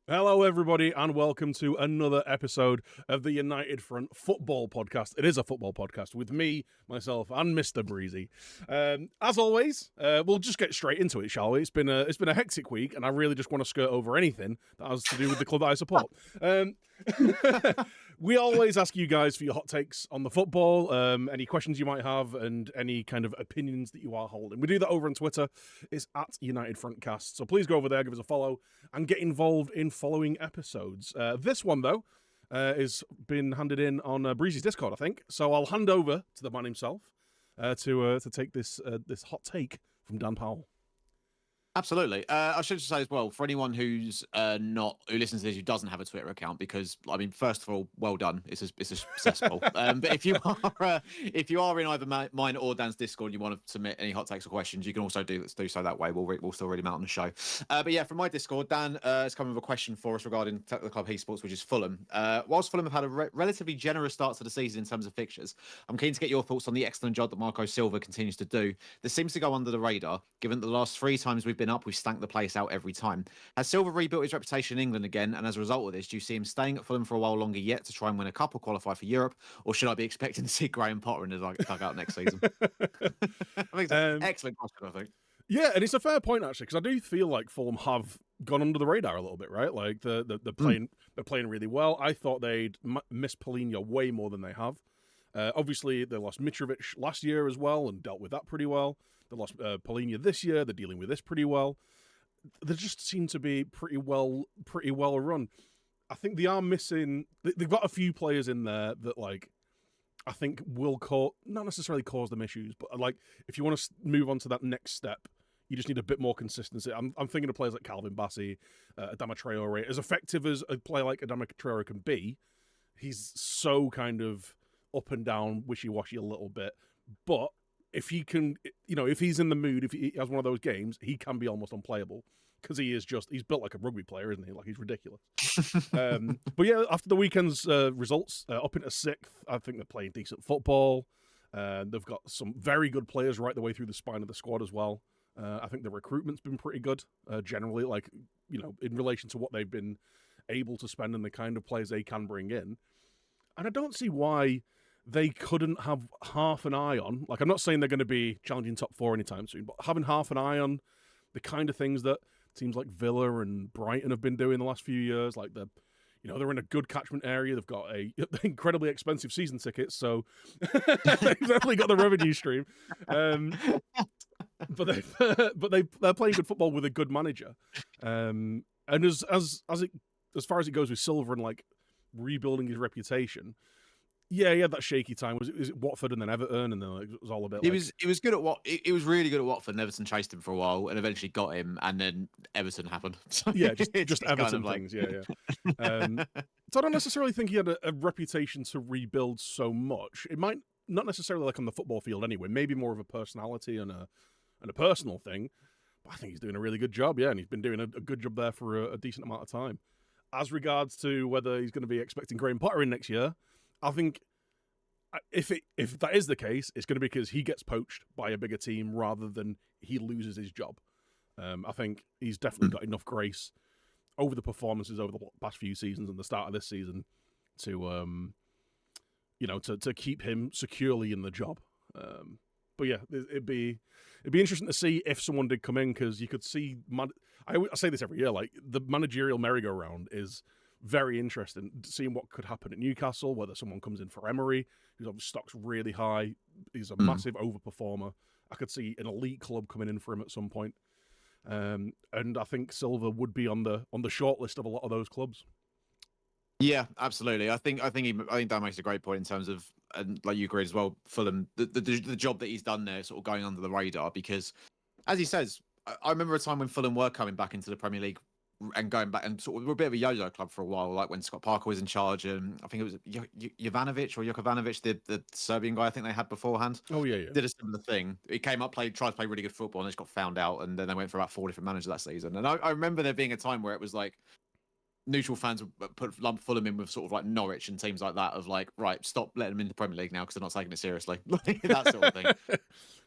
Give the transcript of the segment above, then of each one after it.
Hello, everybody, and welcome to another episode of the United Front Football Podcast. It is a football podcast with me, myself, and Mr. Breezy. As always, we'll just get straight into it, shall we? It's been a hectic week, and I really just want to skirt over anything that has to do with the club that I support. We always ask you guys for your hot takes on the football, any questions you might have, and any kind of opinions that you are holding. We do that over on Twitter. It's at United Frontcast. So please go over there, give us a follow, and get involved in following episodes. This one, though, is been handed in on Breezy's Discord, I think. So I'll hand over to the man himself to take this hot take from Dan Powell. Absolutely. I should just say as well, for anyone who's who listens to this, who doesn't have a Twitter account, because I mean, first of all, well done. It's successful. But if you are in either mine or Dan's Discord, and you want to submit any hot takes or questions, you can also do so that way. We'll still read them out on the show. But yeah, from my Discord, Dan has come with a question for us regarding the club he supports, which is Fulham. Whilst Fulham have had a relatively generous start to the season in terms of fixtures, I'm keen to get your thoughts on the excellent job that Marco Silva continues to do. This seems to go under the radar, given that the last 3 times we've been up, we've stanked the place out every time. Has Silva rebuilt his reputation in England again? And as a result of this, do you see him staying at Fulham for a while longer yet to try and win a cup or qualify for Europe? Or should I be expecting to see Graham Potter in the dugout next season? I think it's an excellent question, I think. Yeah, and it's a fair point, actually, because I do feel like Fulham have gone under the radar a little bit, right? Like, they're playing really well. I thought they'd miss Polina way more than they have. Obviously, they lost Mitrovic last year as well and dealt with that pretty well. They lost Polina this year. They're dealing with this pretty well. They just seem to be pretty well run. I think they are missing. They've got a few players in there that, like, I think will not necessarily cause them issues, but like if you want to move on to that next step, you just need a bit more consistency. I'm thinking of players like Calvin Bassey, Adama Traore. As effective as a player like Adama Traore can be, he's so kind of up and down, wishy-washy a little bit. But if he can, if he's in the mood, if he has one of those games, he can be almost unplayable because he's built like a rugby player, isn't he? Like, he's ridiculous. But yeah, after the weekend's results, up into 6th, I think they're playing decent football. They've got some very good players right the way through the spine of the squad as well. I think the recruitment's been pretty good, generally, like, in relation to what they've been able to spend and the kind of players they can bring in. And I don't see why they couldn't have half an eye on, like, I'm not saying they're going to be challenging top 4 anytime soon, but having half an eye on the kind of things that teams like Villa and Brighton have been doing the last few years. Like, they're in a good catchment area. They've got a incredibly expensive season ticket, so they've definitely got the revenue stream. But they're playing good football with a good manager. And as far as it goes with Silva and like rebuilding his reputation. Yeah, he had that shaky time. Was it Watford and then Everton, and then it was all a bit. He was good at he was really good at Watford. And Everton chased him for a while, and eventually got him. And then Everton happened. So yeah, just Everton things. Yeah. So I don't necessarily think he had a reputation to rebuild so much. It might not necessarily like on the football field anyway. Maybe more of a personality and a personal thing. But I think he's doing a really good job. Yeah, and he's been doing a good job there for a decent amount of time. As regards to whether he's going to be expecting Graham Potter in next year, I think if that is the case, it's going to be because he gets poached by a bigger team rather than he loses his job. I think he's definitely got enough grace over the performances over the past few seasons and the start of this season to keep him securely in the job. But yeah, it'd be interesting to see if someone did come in, because you could see. I say this every year, like, the managerial merry-go-round is very interesting, seeing what could happen at Newcastle, whether someone comes in for Emery, whose obviously stock's really high. He's a massive overperformer. I could see an elite club coming in for him at some point. And I think Silva would be on the short list of a lot of those clubs. Yeah, absolutely. I think Dan makes a great point in terms of, and like you agreed as well, Fulham, the job that he's done there, sort of going under the radar, because as he says, I remember a time when Fulham were coming back into the Premier League and going back, and sort of were a bit of a yo-yo club for a while, like when Scott Parker was in charge, and I think it was Jovanovic, the Serbian guy I think they had beforehand. Oh yeah. Did a similar thing. He came up, tried to play really good football, and just got found out, and then they went for about 4 different managers that season. And I remember there being a time where it was like, neutral fans would lump Fulham in with sort of like Norwich and teams like that, of like, right, stop letting them in the Premier League now because they're not taking it seriously. That sort of thing.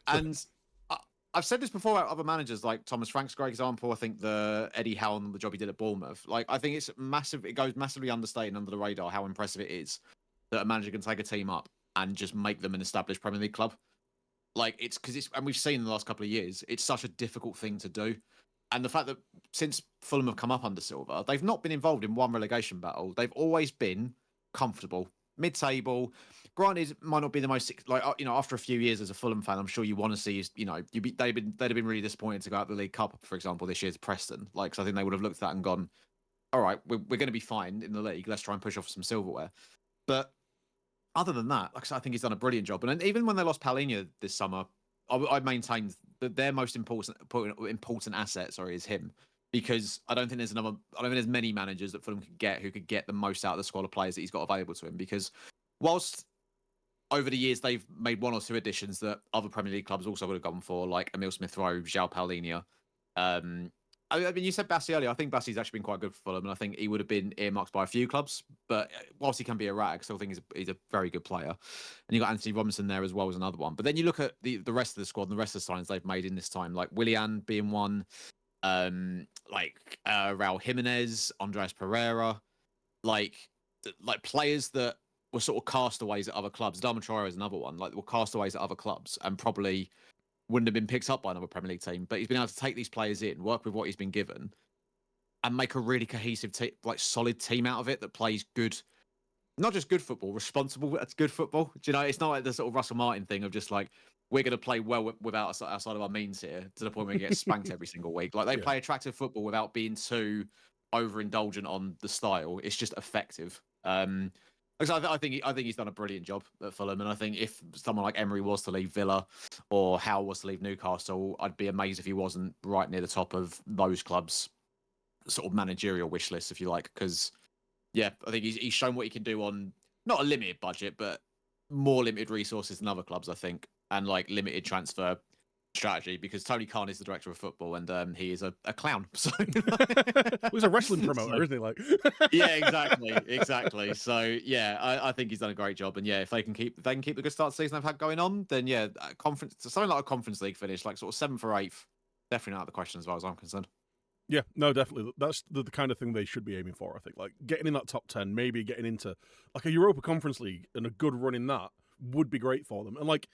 And I've said this before about other managers, like Thomas Frank's a great example. I think the Eddie Howe and the job he did at Bournemouth. Like, I think it's massive. It goes massively understated under the radar how impressive it is that a manager can take a team up and just make them an established Premier League club. Like, and we've seen in the last couple of years, it's such a difficult thing to do. And the fact that since Fulham have come up under Silver, they've not been involved in one relegation battle. They've always been comfortable, mid-table. Granted, it might not be the most after a few years as a Fulham fan, I'm sure you want to see they'd have been really disappointed to go out the League Cup, for example, this year to Preston. Like, so I think they would have looked at that and gone, all right, we're going to be fine in the league. Let's try and push off some silverware. But other than that, like I said, I think he's done a brilliant job. And even when they lost Paulinho this summer, I maintained that their most important asset, is him, because I don't think there's many managers that Fulham could get who could get the most out of the squad of players that he's got available to him. Because whilst over the years they've made one or two additions that other Premier League clubs also would have gone for, like Emil Smith-Rowe, João Paulinho. I mean, you said Bassi earlier. I think Bassi's actually been quite good for Fulham, and I think he would have been earmarked by a few clubs. But whilst he can be erratic, I still think he's a very good player. And you got Anthony Robinson there as well as another one. But then you look at the rest of the squad and the rest of the signings they've made in this time, like Willian being one, Raul Jimenez, Andreas Pereira, like players that were sort of castaways at other clubs. Dama Traore is another one. Like, were castaways at other clubs and probably wouldn't have been picked up by another Premier League team. But he's been able to take these players in, work with what he's been given, and make a really cohesive, solid team out of it that plays good, not just good football, responsible at good football. Do you know, it's not like the sort of Russell Martin thing of just like, we're going to play well without outside of our means here, to the point where we get spanked every single week. Like, they play attractive football without being too overindulgent on the style. It's just effective. I think he's done a brilliant job at Fulham, and I think if someone like Emery was to leave Villa or Howe was to leave Newcastle, I'd be amazed if he wasn't right near the top of those clubs' sort of managerial wish list, if you like. Because, I think he's shown what he can do on not a limited budget, but more limited resources than other clubs, I think, and like limited transfer strategy, because Tony Khan is the director of football, and he is a clown. So he's a wrestling promoter, isn't he? Like, exactly. So I think he's done a great job, and if they can keep the good start season they've had going on, then something like a Conference League finish, like sort of 7th or 8th, definitely not out of the question as far as I'm concerned. Yeah, no, definitely. That's the kind of thing they should be aiming for, I think. Like, getting in that top 10, maybe getting into like a Europa Conference League, and a good run in that would be great for them. And like,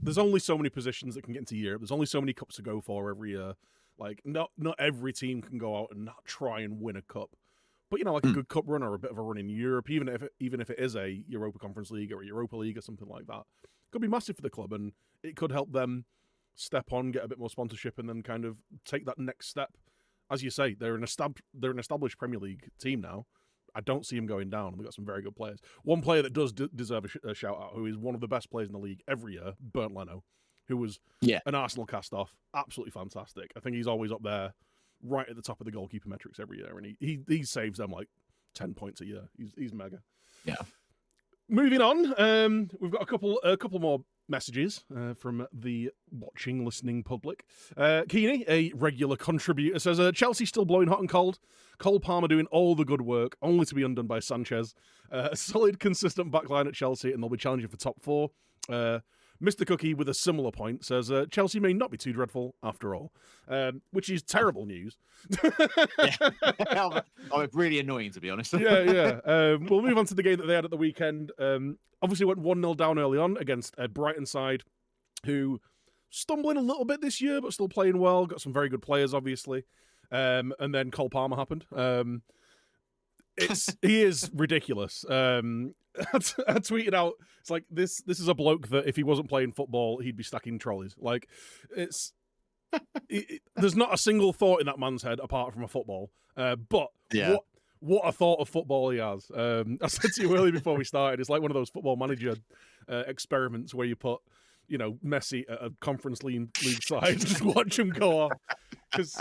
there's only so many positions that can get into Europe. There's only so many cups to go for every year. Like, not every team can go out and not try and win a cup. But like a good cup run or a bit of a run in Europe, even if it is a Europa Conference League or a Europa League or something like that, could be massive for the club, and it could help them step on, get a bit more sponsorship, and then kind of take that next step. As you say, they're an established Premier League team now. I don't see him going down. They've got some very good players. One player that does deserve a shout out, who is one of the best players in the league every year, Bernd Leno, who was an Arsenal cast off. Absolutely fantastic. I think he's always up there, right at the top of the goalkeeper metrics every year, and he saves them like 10 points a year. He's mega. Yeah. Moving on, we've got a couple more messages from the listening public. Keeney, a regular contributor, says Chelsea still blowing hot and cold. Cole Palmer doing all the good work, only to be undone by Sanchez. A solid, consistent backline at Chelsea, and they'll be challenging for top 4. Mr. Cookie, with a similar point, says Chelsea may not be too dreadful after all, which is terrible news. Really annoying, to be honest. Yeah. We'll move on to the game that they had at the weekend. Obviously went 1-0 down early on against a Brighton side who stumbling a little bit this year, but still playing well. Got some very good players, obviously. And then Cole Palmer happened. He is ridiculous. I tweeted out, it's like, this is a bloke that if he wasn't playing football, he'd be stacking trolleys. Like, there's not a single thought in that man's head apart from a football. But what a thought of football he has. I said to you earlier before we started, it's like one of those football manager experiments where you put, Messi at a Conference League side, just watch him go off. Because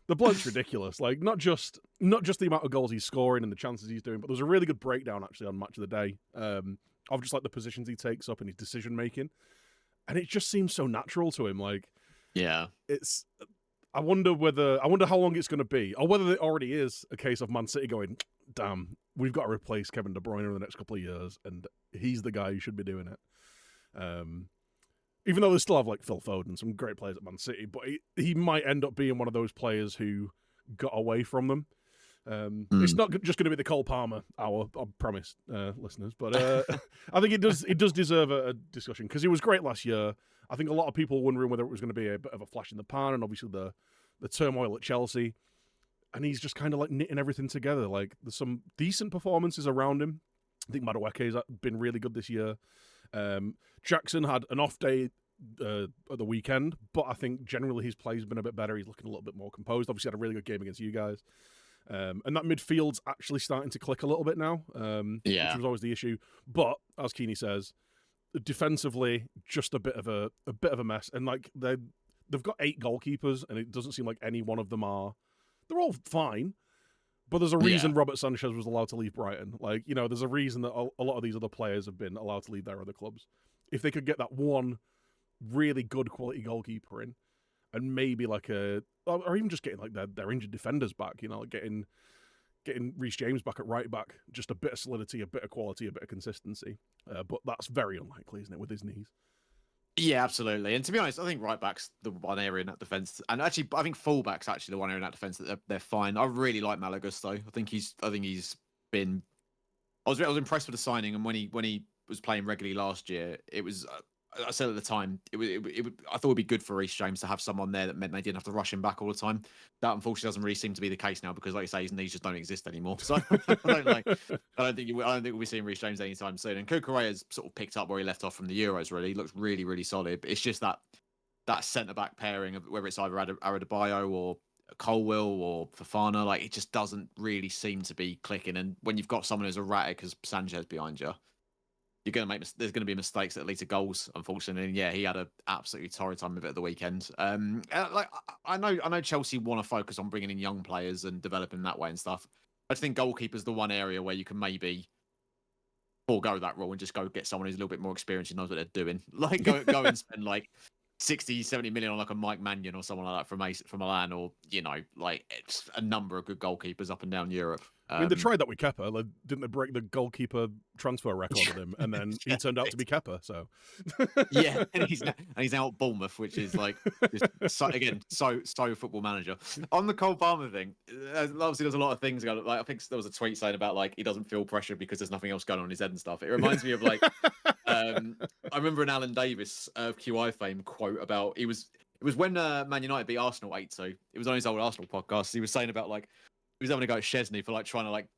the bloke's ridiculous. Like, not just the amount of goals he's scoring and the chances he's doing, but there's a really good breakdown actually on Match of the Day of just like the positions he takes up and his decision making, and it just seems so natural to him. Like, I wonder how long it's going to be, or whether it already is a case of Man City going, damn, we've got to replace Kevin De Bruyne in the next couple of years, and he's the guy who should be doing it. even though they still have like Phil Foden, some great players at Man City, but he might end up being one of those players who got away from them. It's not just going to be the Cole Palmer hour, I promise, listeners. But I think it does deserve a discussion because he was great last year. I think a lot of people were wondering whether it was going to be a bit of a flash in the pan, and obviously the turmoil at Chelsea. And he's just kind of like knitting everything together. Like there's some decent performances around him. I think Madueke's been really good this year. Jackson had an off day at the weekend, but I think generally his play's been a bit better. He's looking a little bit more composed. Obviously had a really good game against you guys. And that midfield's actually starting to click a little bit now, which was always the issue. But as Keeney says, defensively, just a bit of a mess. And like they've got 8 goalkeepers, and it doesn't seem like any one of them are. They're all fine, but there's a reason Robert Sanchez was allowed to leave Brighton. Like, you know, there's a reason that a lot of these other players have been allowed to leave their other clubs. If they could get that one really good quality goalkeeper in, and maybe like or even just getting like their injured defenders back, you know, like getting Reece James back at right back, just a bit of solidity, a bit of quality, a bit of consistency. But that's very unlikely, isn't it, with his knees? Yeah, absolutely. And to be honest, I think right back's the one area in that defence, and actually, I think full back's actually the one area in that defence that they're fine. I really like Malagas though. I think he's been. I was impressed with the signing, and when he was playing regularly last year, it was. I said at the time, I thought it would be good for Reece James to have someone there that meant they didn't have to rush him back all the time. That unfortunately doesn't really seem to be the case now because, like you say, his knees just don't exist anymore. So I don't think we'll be seeing Reece James anytime soon. And Kukureya's sort of picked up where he left off from the Euros. Really, he looks really, really solid. But it's just that centre back pairing of whether it's either Adebayo or Colwill or Fofana, like it just doesn't really seem to be clicking. And when you've got someone as erratic as Sanchez behind you, there's going to be mistakes that lead to goals, unfortunately. And yeah, he had an absolutely torrid time of it at the weekend. Like I know Chelsea want to focus on bringing in young players and developing that way and stuff. I just think goalkeeper's the one area where you can maybe forego that rule and just go get someone who's a little bit more experienced and knows what they're doing. Like go and spend like 60, 70 million on like a Mike Mannion or someone like that from Milan, or you know, like it's a number of good goalkeepers up and down Europe. I mean, they tried that with Kepa. Like, didn't they break the goalkeeper transfer record with him? And then he turned out to be Kepa. So yeah, and he's now at Bournemouth, which is like so football manager. On the Cole Palmer thing, obviously there's a lot of things going. Like I think there was a tweet saying about like he doesn't feel pressure because there's nothing else going on in his head and stuff. It reminds me of like I remember an Alan Davis of QI fame quote about it was when Man United beat Arsenal 8-2. It was on his old Arsenal podcast. He was saying about like. He was having a go at Chesney for like trying to like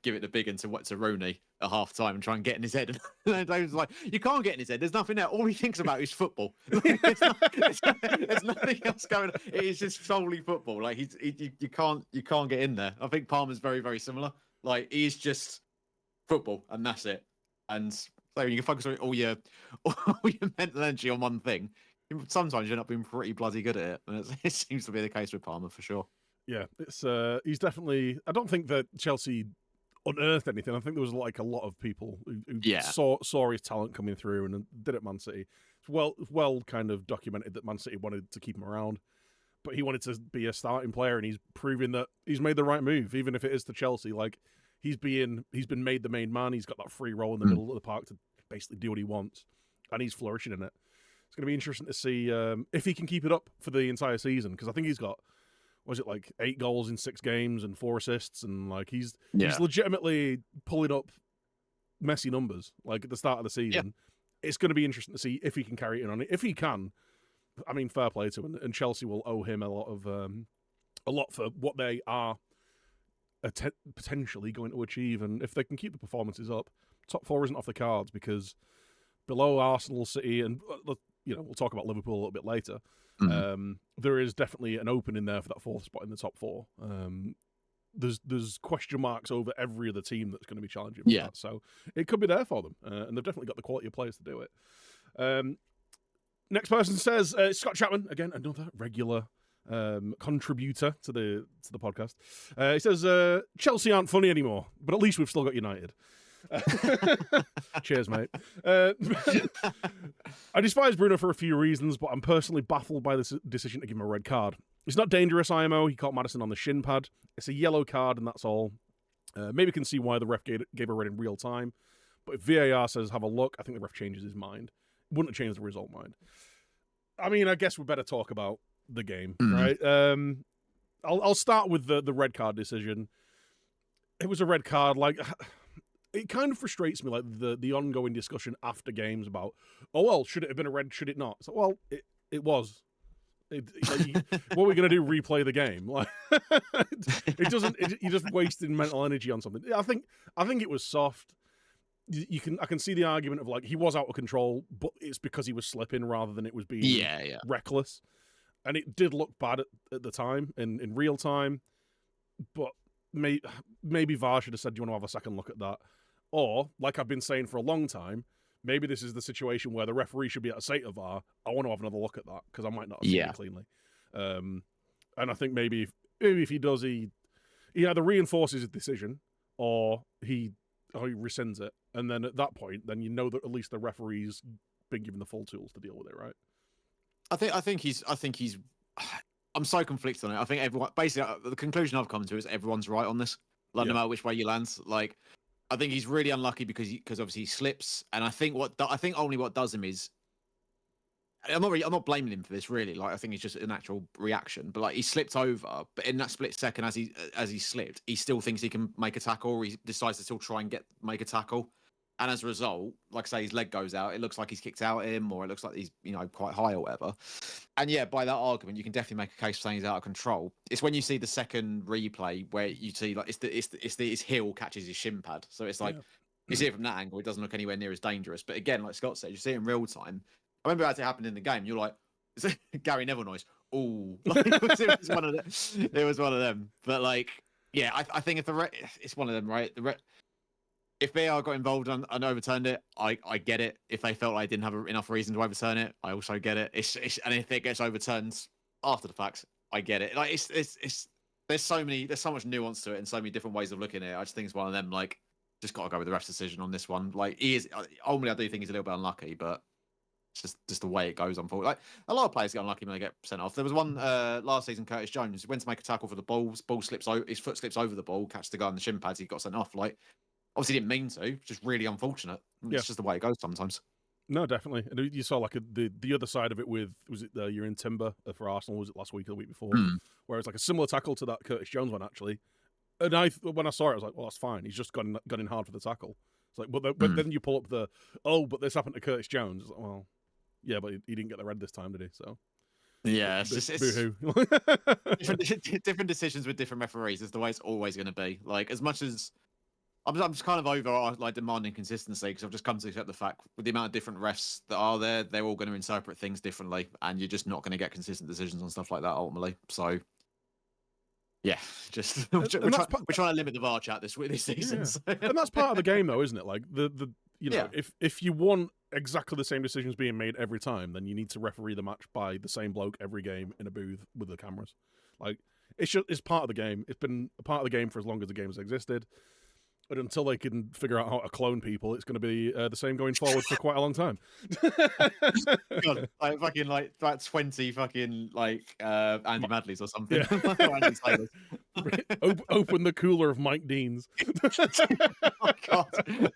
give it the big one to Rooney at half time and try and get in his head. And David was like, you can't get in his head. There's nothing there. All he thinks about is football. There's nothing else going on. It is just solely football. Like you can't get in there. I think Palmer's very, very similar. Like he is just football and that's it. And so you can focus on all your mental energy on one thing. Sometimes you end up being pretty bloody good at it. And it seems to be the case with Palmer for sure. Yeah, it's he's definitely. I don't think that Chelsea unearthed anything. I think there was like a lot of people who saw his talent coming through and did it at Man City. It's well kind of documented that Man City wanted to keep him around, but he wanted to be a starting player, and he's proving that he's made the right move, even if it is to Chelsea. Like he's been made the main man. He's got that free role in the middle of the park to basically do what he wants, and he's flourishing in it. It's going to be interesting to see if he can keep it up for the entire season, because I think he's got. Was it like 8 goals in 6 games and 4 assists, and like he's legitimately pulling up messy numbers like at the start of the season. Yeah. It's going to be interesting to see if he can carry it in on it. If he can, I mean, fair play to him, and Chelsea will owe him a lot for what they are potentially going to achieve. And if they can keep the performances up, top 4 isn't off the cards, because below Arsenal, City, and we'll talk about Liverpool a little bit later. There is definitely an opening there for that 4th spot in the top 4. There's question marks over every other team that's going to be challenging for that. So it could be there for them, and they've definitely got the quality of players to do it. Next person says Scott Chapman, again another regular contributor to the podcast. He says Chelsea aren't funny anymore, but at least we've still got United. Cheers, mate. I despise Bruno for a few reasons, but I'm personally baffled by this decision to give him a red card. It's not dangerous, IMO. He caught Maddison on the shin pad. It's a yellow card, and that's all. Maybe can see why the ref gave a red in real time. But if VAR says have a look, I think the ref changes his mind. wouldn't have changed the result, mind. I mean, I guess we better talk about the game, Mm. right? I'll start with the red card decision. It was a red card. Like, it kind of frustrates me, like the ongoing discussion after games about, oh well, should it have been a red? Should it not? So, well, it was. What are we gonna do? Replay the game? Like, it doesn't. You're just wasting mental energy on something. I think it was soft. I can see the argument of like he was out of control, but it's because he was slipping rather than it was being reckless. And it did look bad at the time in real time, but maybe VAR should have said, "Do you want to have a second look at that?" Or, like I've been saying for a long time, maybe this is the situation where the referee should be able to say to VAR, "I want to have another look at that because I might not have seen it cleanly." And I think maybe if he does, he either reinforces his decision or he rescinds it, and then at that point, then you know that at least the referee's been given the full tools to deal with it, right? I think he's. I'm so conflicted on it. I think everyone. Basically, the conclusion I've come to is everyone's right on this. Like, no matter which way you land, like, I think he's really unlucky because obviously he slips, and I think only what does him is. I'm not blaming him for this really. Like, I think it's just a natural reaction. But like, he slipped over, but in that split second, as he slipped, he still thinks he can make a tackle, or he decides to still try and make a tackle. And as a result, like I say, his leg goes out. It looks like he's kicked out at him, or it looks like he's, quite high or whatever. And yeah, by that argument, you can definitely make a case for saying he's out of control. It's when you see the second replay where you see like his heel catches his shin pad. So it's like you see it from that angle. It doesn't look anywhere near as dangerous. But again, like Scott said, you see it in real time. I remember as it happened in the game. You're like, is it Gary Neville noise? Oh, like, it was one of them. It was one of them. But like, yeah, I think it's one of them, right? If VAR got involved and overturned it, I get it. If they felt like they didn't have enough reason to overturn it, I also get it. And if it gets overturned after the fact, I get it. Like there's so much nuance to it and so many different ways of looking at it. I just think it's one of them. Like, just got to go with the ref's decision on this one. Like, he is ultimately, I do think he's a little bit unlucky, but it's just the way it goes. Unfortunately, like a lot of players get unlucky when they get sent off. There was one last season, Curtis Jones went to make a tackle for the ball slips over, his foot slips over the ball, catches the guy on the shin pads, he got sent off. Like, obviously didn't mean to, just really unfortunate. It's just the way it goes sometimes. No, definitely. And you saw like the other side of it with, was it you're in Timber for Arsenal, was it last week or the week before? Where it's like a similar tackle to that Curtis Jones one, actually. And when I saw it, I was like, well, that's fine. He's just gone in hard for the tackle. It's like, but then you pull up but this happened to Curtis Jones. It's like, well, yeah, but he didn't get the red this time, did he? So yeah, it's boo-hoo. different decisions with different referees is the way it's always going to be. Like, as much as I'm just kind of over like demanding consistency, because I've just come to accept the fact with the amount of different refs that are there, they're all going to interpret things differently, and you're just not going to get consistent decisions on stuff like that ultimately. So yeah, just we're trying to limit the VAR chat this season. Yeah. So. And that's part of the game, though, isn't it? Like if you want exactly the same decisions being made every time, then you need to referee the match by the same bloke every game in a booth with the cameras. Like, it's part of the game. It's been a part of the game for as long as the game has existed. But until they can figure out how to clone people, it's going to be the same going forward for quite a long time. God, like 20 fucking Andy Madleys or something. Yeah. Open the cooler of Mike Dean's. Oh God,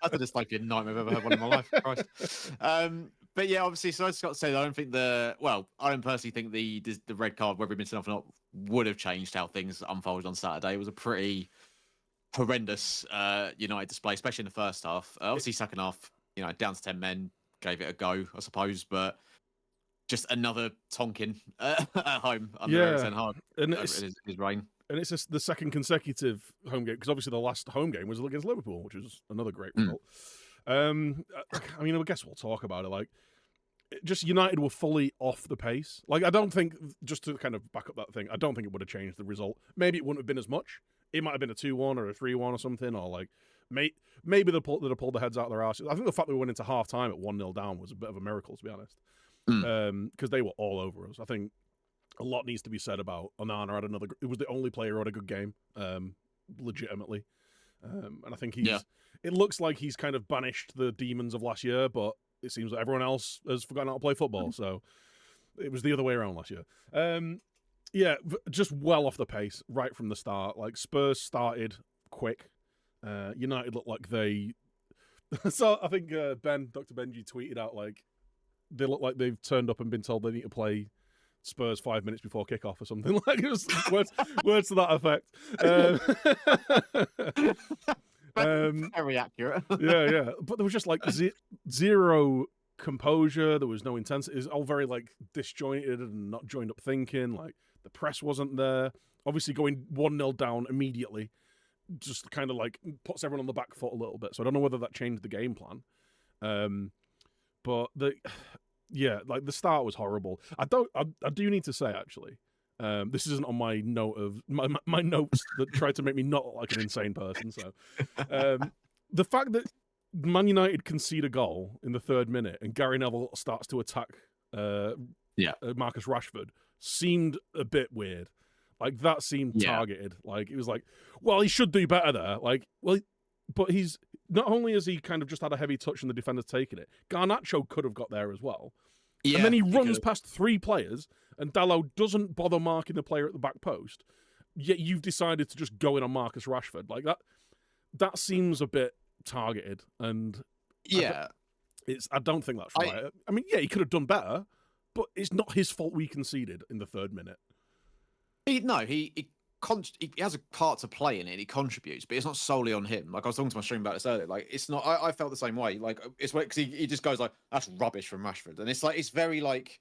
that's a dystopian nightmare I've ever had one in my life. Christ. But yeah, obviously, so as Scott said, I don't personally think the red card, whether it had been sent off or not, would have changed how things unfolded on Saturday. It was a pretty horrendous United display, especially in the first half. Obviously, second half, down to 10 men, gave it a go, I suppose, but just another Tonkin at home under Erik Ten Hag in his reign. And it's just the second consecutive home game, because obviously the last home game was against Liverpool, which was another great result. I mean, I guess we'll talk about it. Like, just United were fully off the pace. Like, I don't think, just to kind of back up that thing, I don't think it would have changed the result. Maybe it wouldn't have been as much. It might have been a 2-1 or a 3-1 or something, or like maybe they'd have pulled their heads out of their arses. I think the fact that we went into half time at 1-0 down was a bit of a miracle, to be honest, because they were all over us. I think a lot needs to be said about Onana. It was the only player who had a good game, legitimately, and I think it looks like he's kind of banished the demons of last year, but it seems that everyone else has forgotten how to play football. So it was the other way around last year. Yeah, just well off the pace right from the start. Like, Spurs started quick. United looked like they. So I think Dr. Benji tweeted out like they look like they've turned up and been told they need to play Spurs 5 minutes before kickoff or something. Like it was words to that effect. Very accurate. Yeah. But there was just like zero composure. There was no intensity. It was all very like disjointed and not joined up thinking. Like the press wasn't there. Obviously, going 1-0 down immediately just kind of like puts everyone on the back foot a little bit. So I don't know whether that changed the game plan. But like the start was horrible. I do need to say actually, this isn't on my note of my notes that tried to make me not look like an insane person. So the fact that Man United concede a goal in the 3rd minute and Gary Neville starts to attack Marcus Rashford seemed a bit weird. Like that seemed targeted. Like it was like, well, he should do better there. Like, well, but he's not only has he kind of just had a heavy touch and the defender's taken it, Garnacho could have got there as well. Yeah, and then he runs past 3 players and Dalot doesn't bother marking the player at the back post. Yet you've decided to just go in on Marcus Rashford. Like that seems a bit targeted. And I don't think that's right. I mean, he could have done better, but it's not his fault we conceded in the 3rd minute. He has a part to play in it. He contributes, but it's not solely on him. Like I was talking to my stream about this earlier. Like it's not. I felt the same way. Like it's because he just goes like, "That's rubbish from Rashford," and it's like it's very like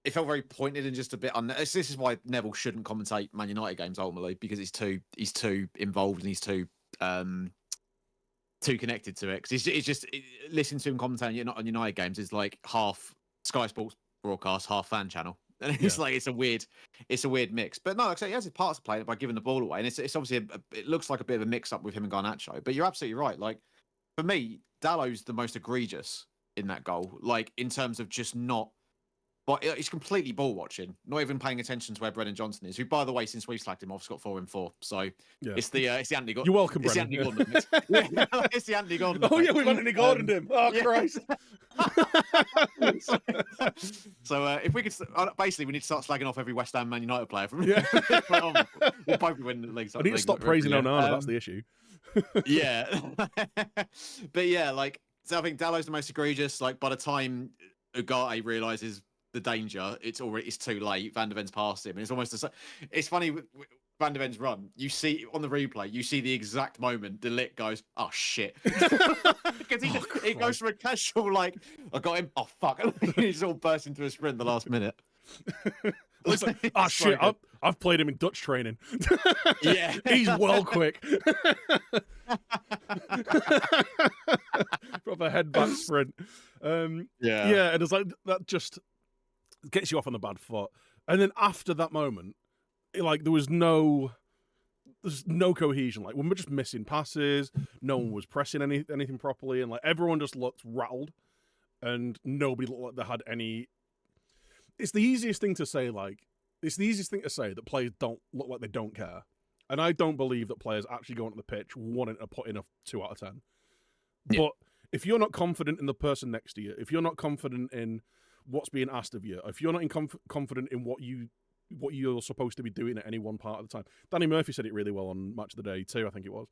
it felt very pointed and just a bit. This is why Neville shouldn't commentate Man United games ultimately because he's too involved and he's too connected to it. Because it's just listening to him commentating on United games is like half Sky Sports broadcast, half fan channel. And it's like it's a weird mix. But no, like I say, he has his parts to play by giving the ball away, and it's obviously it looks like a bit of a mix up with him and Garnacho. But you're absolutely right. Like for me, Dallow's the most egregious in that goal. Like in terms of just not, but he's completely ball watching, not even paying attention to where Brennan Johnson is. Who, by the way, since we've slacked him off, has got 4 in 4. So it's the Anthony Gordon. You're welcome, it's Brennan. The Anthony Gordon. It's the Anthony Gordon. Oh yeah, we've Anthony Gordoned him. Oh Christ. So if we could, basically, we need to start slagging off every West Ham Man United player from. We'll probably win the league. I need to stop praising Onana. That's the issue. But yeah, like so, I think Dallow's the most egregious. Like by the time Ugarte realizes the danger, it's too late. Van der Ven's past him, and it's almost it's funny with Van der Ven's run. You see on the replay, you see the exact moment De Ligt goes, "Oh shit," because he goes from a casual like, "I got him," "Oh fuck," he's all burst into a sprint the last minute. It's like, "Oh shit, I've played him in Dutch training." Yeah, he's well quick. Proper head back sprint. And it's like that just gets you off on the bad foot. And then after that moment, like there's no cohesion. Like when we're just missing passes, no one was pressing anything properly, and like everyone just looked rattled, and nobody looked like they had any. It's the easiest thing to say. That players don't look like they don't care, and I don't believe that players actually go onto the pitch wanting to put in a 2 out of 10. Yeah. But if you're not confident in the person next to you, if you're not confident in what's being asked of you, if you're not confident in what you're supposed to be doing at any one part of the time. Danny Murphy said it really well on Match of the Day too, I think it was.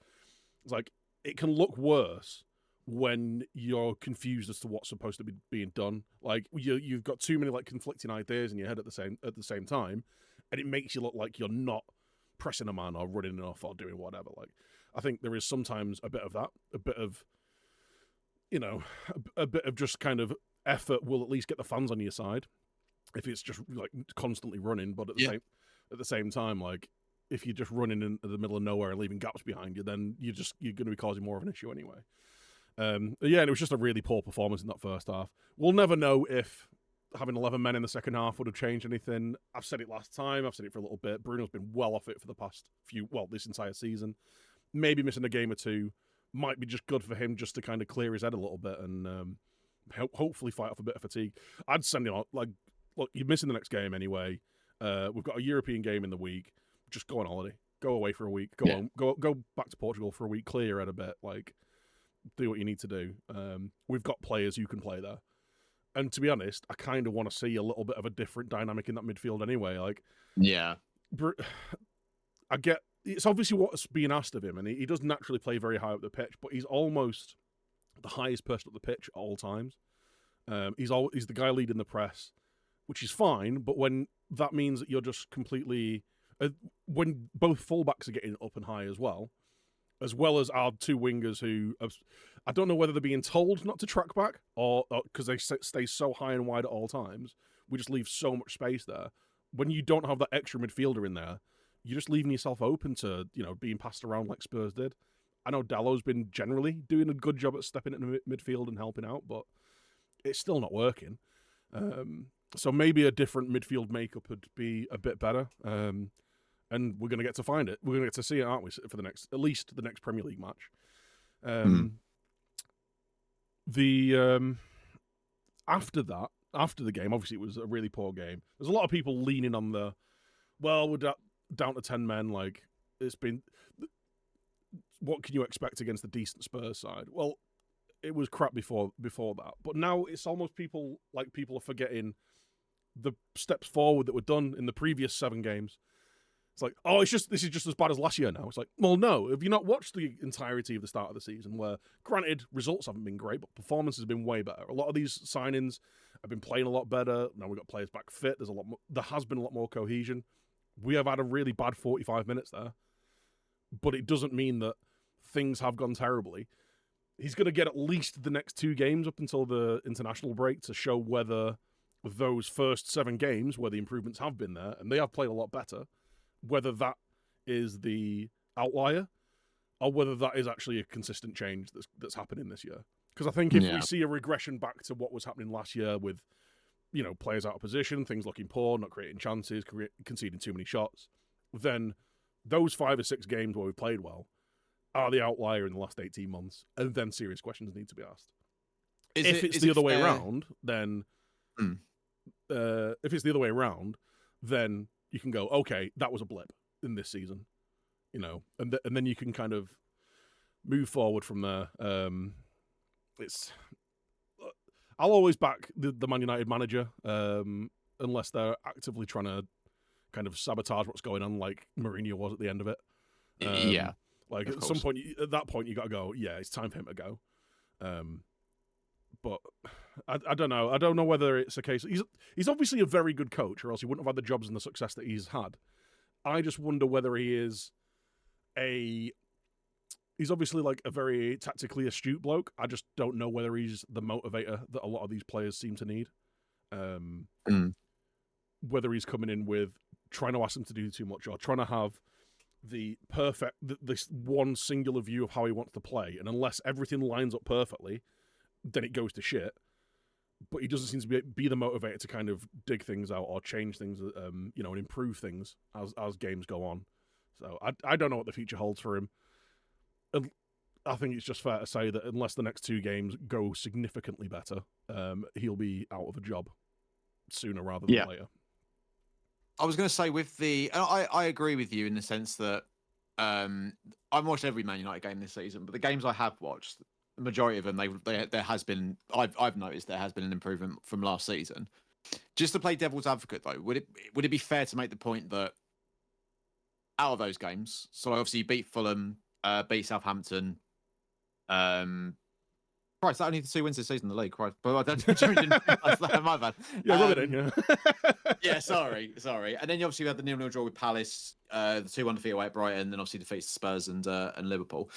It's like, it can look worse when you're confused as to what's supposed to be being done. Like, you've got too many like conflicting ideas in your head at the same time, and it makes you look like you're not pressing a man or running enough or doing whatever. Like, I think there is sometimes a bit of that, a bit of just kind of effort will at least get the fans on your side. If it's just like constantly running, but at the same time, like if you're just running in the middle of nowhere and leaving gaps behind you, then you're going to be causing more of an issue anyway. And it was just a really poor performance in that first half. We'll never know if having 11 men in the second half would have changed anything. I've said it last time. I've said it for a little bit. Bruno's been well off it for the past this entire season. Maybe missing a game or two might be just good for him just to kind of clear his head a little bit and hopefully fight off a bit of fatigue. I'd send him out like, look, you're missing the next game anyway. We've got a European game in the week. Just go on holiday. Go away for a week. Go home. Go back to Portugal for a week. Clear your head a bit. Like, do what you need to do. We've got players who can play there. And to be honest, I kind of want to see a little bit of a different dynamic in that midfield anyway. Like, I get it's obviously what's being asked of him, and he does naturally play very high up the pitch, but he's almost the highest person up the pitch at all times. He's the guy leading the press, which is fine. But when that means that you're just completely when both fullbacks are getting up and high as well as our two wingers who I don't know whether they're being told not to track back or because they stay so high and wide at all times. We just leave so much space there. When you don't have that extra midfielder in there, you're just leaving yourself open to being passed around like Spurs did. I know Dallow's been generally doing a good job at stepping into midfield and helping out, but it's still not working. So maybe a different midfield makeup would be a bit better. And we're going to get to find it. We're going to get to see it, aren't we, for at least the next Premier League match. After the game, obviously it was a really poor game. There's a lot of people leaning on we're down to 10 men. Like, it's been, what can you expect against the decent Spurs side? Well, it was crap before that. But now it's almost people are forgetting the steps forward that were done in the previous 7 games. It's like, this is just as bad as last year now. It's like, well, no. Have you not watched the entirety of the start of the season where, granted, results haven't been great, but performance has been way better. A lot of these signings have been playing a lot better. Now we've got players back fit. There has been a lot more cohesion. We have had a really bad 45 minutes there, but it doesn't mean that things have gone terribly. He's going to get at least the next 2 games up until the international break to show whether those first 7 games where the improvements have been there, and they have played a lot better, whether that is the outlier or whether that is actually a consistent change that's happening this year. Because I think if we see a regression back to what was happening last year with, players out of position, things looking poor, not creating chances, conceding too many shots, then those 5 or 6 games where we played well are the outlier in the last 18 months, and then serious questions need to be asked. If it's the other way around, then you can go, okay, that was a blip in this season, and then you can kind of move forward from there. I'll always back the Man United manager, unless they're actively trying to kind of sabotage what's going on, like Mourinho was at the end of it. Like at some point, at that point, you got to go, yeah, it's time for him to go. But I don't know. I don't know whether it's a case. He's obviously a very good coach, or else he wouldn't have had the jobs and the success that he's had. I just wonder whether he is he's obviously like a very tactically astute bloke. I just don't know whether he's the motivator that a lot of these players seem to need. Whether he's coming in with trying to ask them to do too much or trying to have this one singular view of how he wants to play, and unless everything lines up perfectly, then it goes to shit. But he doesn't seem to be the motivator to kind of dig things out or change things, and improve things as games go on. So I don't know what the future holds for him. I think it's just fair to say that unless the next 2 games go significantly better, he'll be out of a job sooner rather than later. I was going to say I agree with you in the sense that I've watched every Man United game this season, but the games I have watched, the majority of them, there has been, I've noticed there has been an improvement from last season. Just to play devil's advocate though, would it be fair to make the point that out of those games, so obviously you beat Fulham, beat Southampton, Christ, that only the 2 wins this season in the league. Christ, but I didn't realize that. My bad. Yeah, rub it in. Yeah. Yeah, sorry. And then you obviously had the 0-0 draw with Palace, the 2-1 defeat away at Brighton, then obviously defeats Spurs and Liverpool.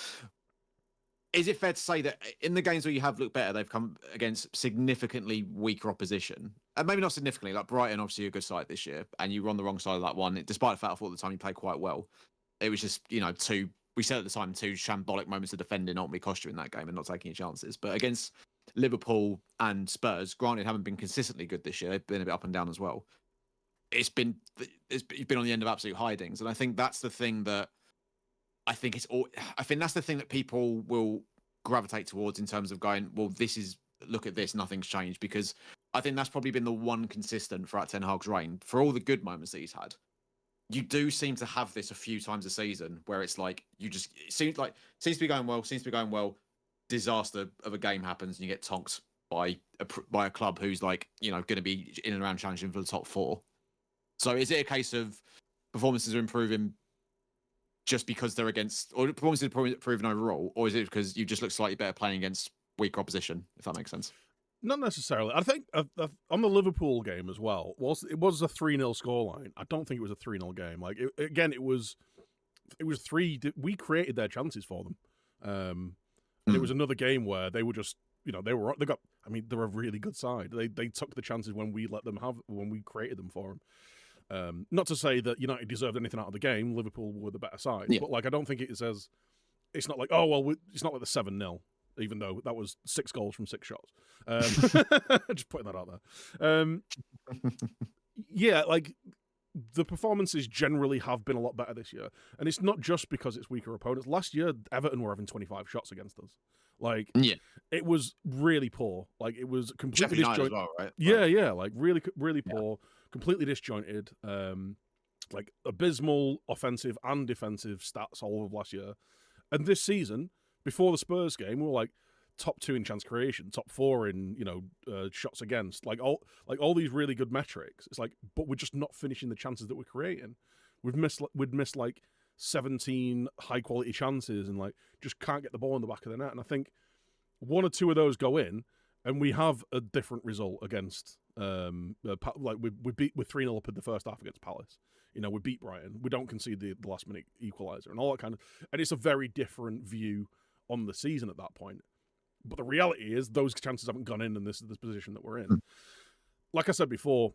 Is it fair to say that in the games where you have looked better, they've come against significantly weaker opposition? And maybe not significantly, like Brighton, obviously a good side this year, and you were on the wrong side of that one, despite the fact I thought at the time you played quite well. It was just, we said at the time, 2 shambolic moments of defending ultimately cost you in that game and not taking your chances. But against Liverpool and Spurs, granted, haven't been consistently good this year. They've been a bit up and down as well. You've been on the end of absolute hidings. And I think that's the thing that I think that's the thing that people will gravitate towards in terms of going, well, look at this, nothing's changed. Because I think that's probably been the one consistent throughout Ten Hag's reign. For all the good moments that he's had, you do seem to have this a few times a season where it's like it seems to be going well. Disaster of a game happens and you get tonked by a club who's like going to be in and around challenging for the top 4. So is it a case of performances are improving just because they're against, or performances are improving overall, or is it because you just look slightly better playing against weaker opposition? If that makes sense. Not necessarily. I think on the Liverpool game as well, whilst it was a 3-0 scoreline, I don't think it was a 3-0 game. Like, it was three. We created their chances for them. And it was another game where they were just, they're a really good side. They took the chances when we created them for them. Not to say that United deserved anything out of the game. Liverpool were the better side. Yeah. But, like, I don't think it says, it's not like, oh, well, it's not like the 7-0. Even though that was 6 goals from 6 shots. Just putting that out there. Yeah, like, the performances generally have been a lot better this year. And it's not just because it's weaker opponents. Last year, Everton were having 25 shots against us. Like, it was really poor. Like, it was completely disjointed. As well, right? Yeah, like, really, really poor. Completely disjointed. Like, abysmal offensive and defensive stats all of last year. And this season, before the Spurs game, we were like top 2 in chance creation, top 4 in shots against, like all these really good metrics. It's like, but we're just not finishing the chances that we're creating. We'd missed like 17 high quality chances and like just can't get the ball in the back of the net. And I think 1 or 2 of those go in, and we have a different result against like we're 3-0 up in the first half against Palace. We beat Brighton. We don't concede the last minute equaliser and all that kind of. And it's a very different view on the season at that point. But the reality is those chances haven't gone in this position that we're in. Like I said before,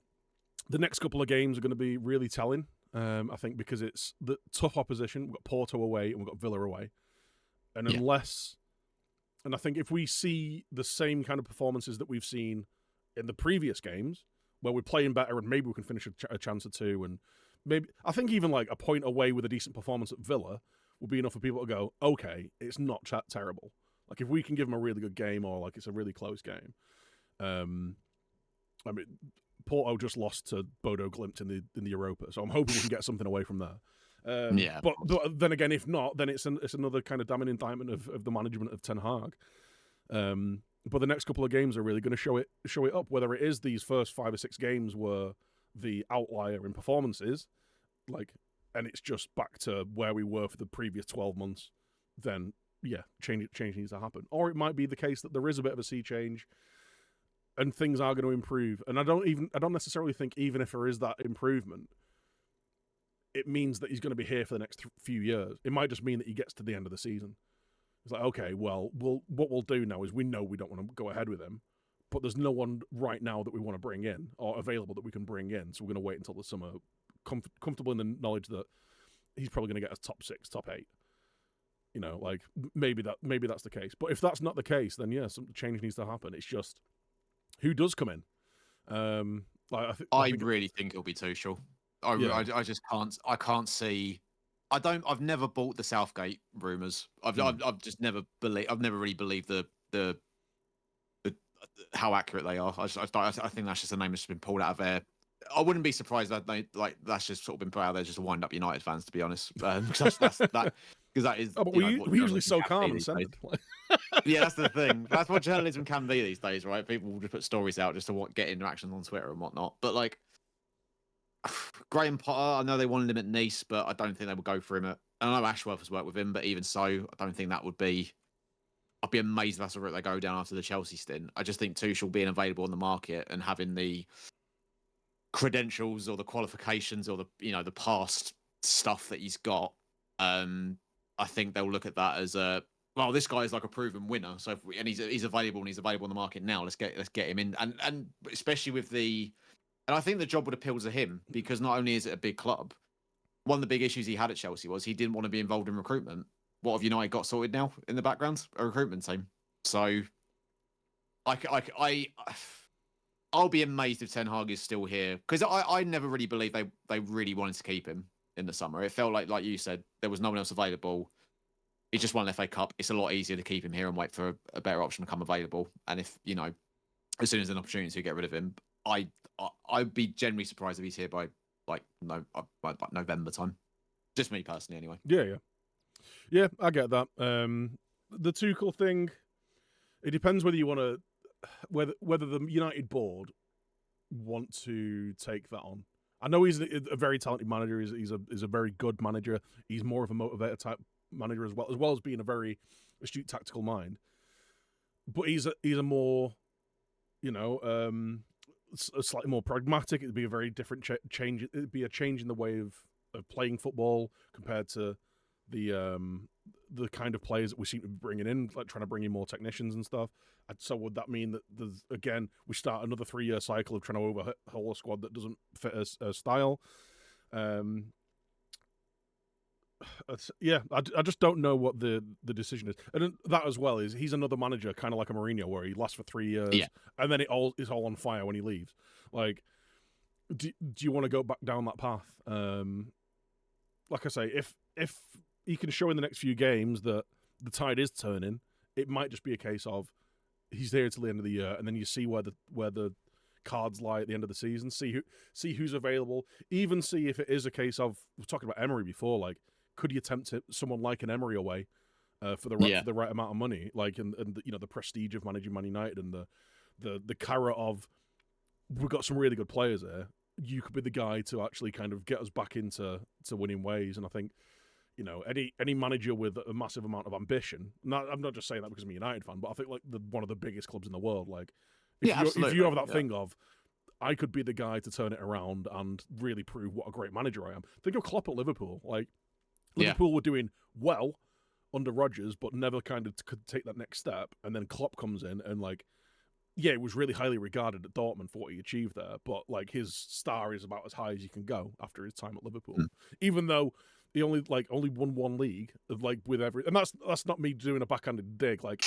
the next couple of games are going to be really telling, I think, because it's the tough opposition. We've got Porto away and we've got Villa away. And and I think if we see the same kind of performances that we've seen in the previous games, where we're playing better and maybe we can finish a chance or two, and maybe, I think even like a point away with a decent performance at Villa will be enough for people to go, okay, it's not terrible. Like, if we can give them a really good game, or like it's a really close game. I mean, Porto just lost to Bodo Glimt in the Europa, so I'm hoping we can get something away from there. But then again, if not, then it's another kind of damning indictment of the management of Ten Hag. But the next couple of games are really going to show it up. Whether it is these first 5 or 6 games were the outlier in performances, like, and it's just back to where we were for the previous 12 months, then yeah, change needs to happen. Or it might be the case that there is a bit of a sea change and things are going to improve. And I don't necessarily think, even if there is that improvement, it means that he's going to be here for the next few years. It might just mean that he gets to the end of the season. It's like, okay, well, what we'll do now is we know we don't want to go ahead with him, but there's no one right now that we want to bring in or available that we can bring in. So we're going to wait until the summer, comfortable in the knowledge that he's probably going to get us top 6, top 8. Like, maybe that's the case. But if that's not the case, then yeah, some change needs to happen. It's just who does come in. I really think it'll be Tuchel. I just can't. I can't see. I've never bought the Southgate rumours. I've just never believed. I've never really believed the how accurate they are. I think that's just a name that's been pulled out of there. I wouldn't be surprised that that's just sort of been put out there just to wind up United fans, to be honest. Because that is. Oh, but we usually so calm and centered. Yeah, that's the thing. That's what journalism can be these days, right? People will just put stories out just to get interactions on Twitter and whatnot. But like, Graham Potter, I know they wanted him at Nice, but I don't think they would go for him. I know Ashworth has worked with him, but even so, I don't think that would be. I'd be amazed if that's the route they go down after the Chelsea stint. I just think Tuchel being available on the market and having the credentials or the qualifications or the past stuff that he's got, I think they'll look at that as well, this guy is like a proven winner. So he's available and he's available on the market now. Let's get him in, and especially with and I think the job would appeal to him because not only is it a big club, one of the big issues he had at Chelsea was he didn't want to be involved in recruitment. What have United got sorted now in the background? A recruitment team. So I'll be amazed if Ten Hag is still here because I never really believed they really wanted to keep him in the summer. It felt like you said, there was no one else available. He just won an FA Cup. It's a lot easier to keep him here and wait for a better option to come available. And if as soon as an opportunity to get rid of him, I'd be generally surprised if he's here by November time. Just me personally, anyway. Yeah, I get that. The Tuchel thing, it depends whether you want to, whether the United board want to take that on. I know he's a very talented manager. He's a very good manager. He's more of a motivator type manager as well as being a very astute tactical mind. But he's a more Slightly more pragmatic. It'd be a very different change. It'd be a change in the way of playing football compared to the kind of players that we seem to be bringing in, like trying to bring in more technicians and stuff. And so would that mean that we start another 3-year cycle of trying to overhaul a squad that doesn't fit a style? I just don't know what the decision is, and that as well is he's another manager, kind of like a Mourinho, where he lasts for 3 years, and then it all is all on fire when he leaves. Like, do you want to go back down that path? Like I say, if he can show in the next few games that the tide is turning, it might just be a case of he's there till the end of the year, and then you see where the cards lie at the end of the season. See who's available. Even see if it is a case of, we're talking about Emery before, like, could you tempt someone like an Emery away for the right amount of money, like and the prestige of managing Man United and the carrot of, we've got some really good players there. You could be the guy to actually kind of get us back into winning ways. And I think any manager with a massive amount of ambition. I'm not just saying that because I'm a United fan, but I think like one of the biggest clubs in the world. Like if you have that thing of, I could be the guy to turn it around and really prove what a great manager I am. Think of Klopp at Liverpool. Like, Liverpool were doing well under Rodgers, but never kind of could take that next step. And then Klopp comes in and it was really highly regarded at Dortmund for what he achieved there. But like his star is about as high as you can go after his time at Liverpool, even though he only won one league with every. And that's not me doing a backhanded dig. Like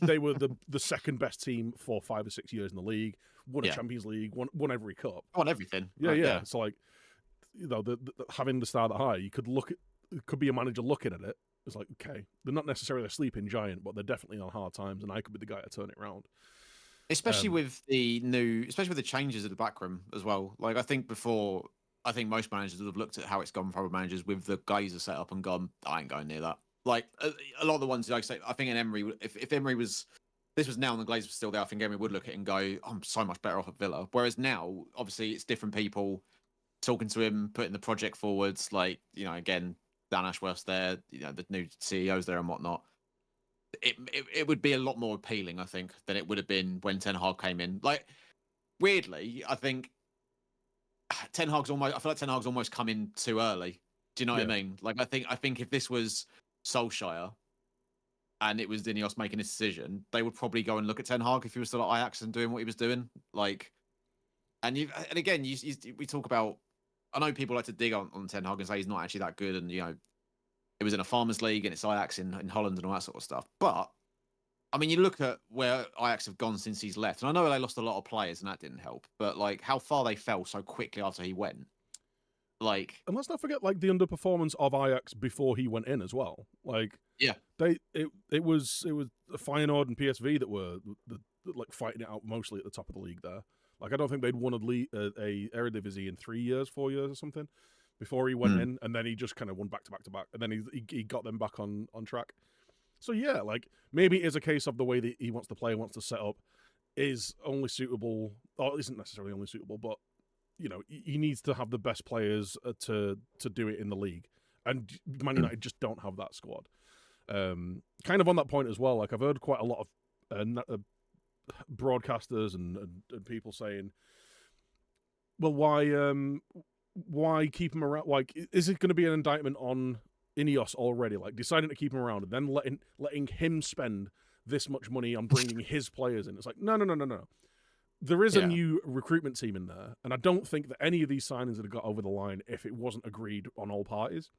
they were the second best team for 5 or 6 years in the league. Won a Champions League. Won every cup. Won everything. Yeah. So like, having the star that high, you could look at. It could be a manager looking at it. It's like, okay, they're not necessarily a sleeping giant, but they're definitely on hard times, and I could be the guy to turn it around. Especially with the changes at the backroom as well. Like, I think most managers would have looked at how it's gone for other managers with the Glazer set up and gone, I ain't going near that. Like, a lot of the ones, like I say, I think in Emery, if Emery was, this was now and the Glazer was still there, I think Emery would look at it and go, I'm so much better off at Villa. Whereas now, obviously, it's different people talking to him, putting the project forwards, like, again, Dan Ashworth's there, the new CEO's there and whatnot. It would be a lot more appealing, I think, than it would have been when Ten Hag came in. Like, weirdly, I think I feel like Ten Hag's almost come in too early. Do you know what I mean? Like, I think if this was Solskjaer and it was Ineos making this decision, they would probably go and look at Ten Hag if he was still at Ajax and doing what he was doing. Like, and again, we talk about. I know people like to dig on Ten Hag and say he's not actually that good, and it was in a Farmers League and it's Ajax in Holland and all that sort of stuff. But I mean, you look at where Ajax have gone since he's left, and I know they lost a lot of players and that didn't help. But like how far they fell so quickly after he went, like, and let's not forget like the underperformance of Ajax before he went in as well. Like, it was Feyenoord and PSV that were like fighting it out mostly at the top of the league there. Like, I don't think they'd won a Eredivisie in 3 years, 4 years or something before he went in, and then he just kind of won back to back to back, and then he got them back on track. So yeah, like maybe it is a case of the way that he wants to play, wants to set up, is only suitable, or isn't necessarily only suitable, but he needs to have the best players to do it in the league, and Man United just don't have that squad. Kind of on that point as well, like I've heard quite a lot of broadcasters and people saying, well, why keep him around? Like, is it going to be an indictment on Ineos already, like deciding to keep him around and then letting him spend this much money on bringing his players in? It's like, no. There is a new recruitment team in there, and I don't think that any of these signings would have got over the line if it wasn't agreed on all parties.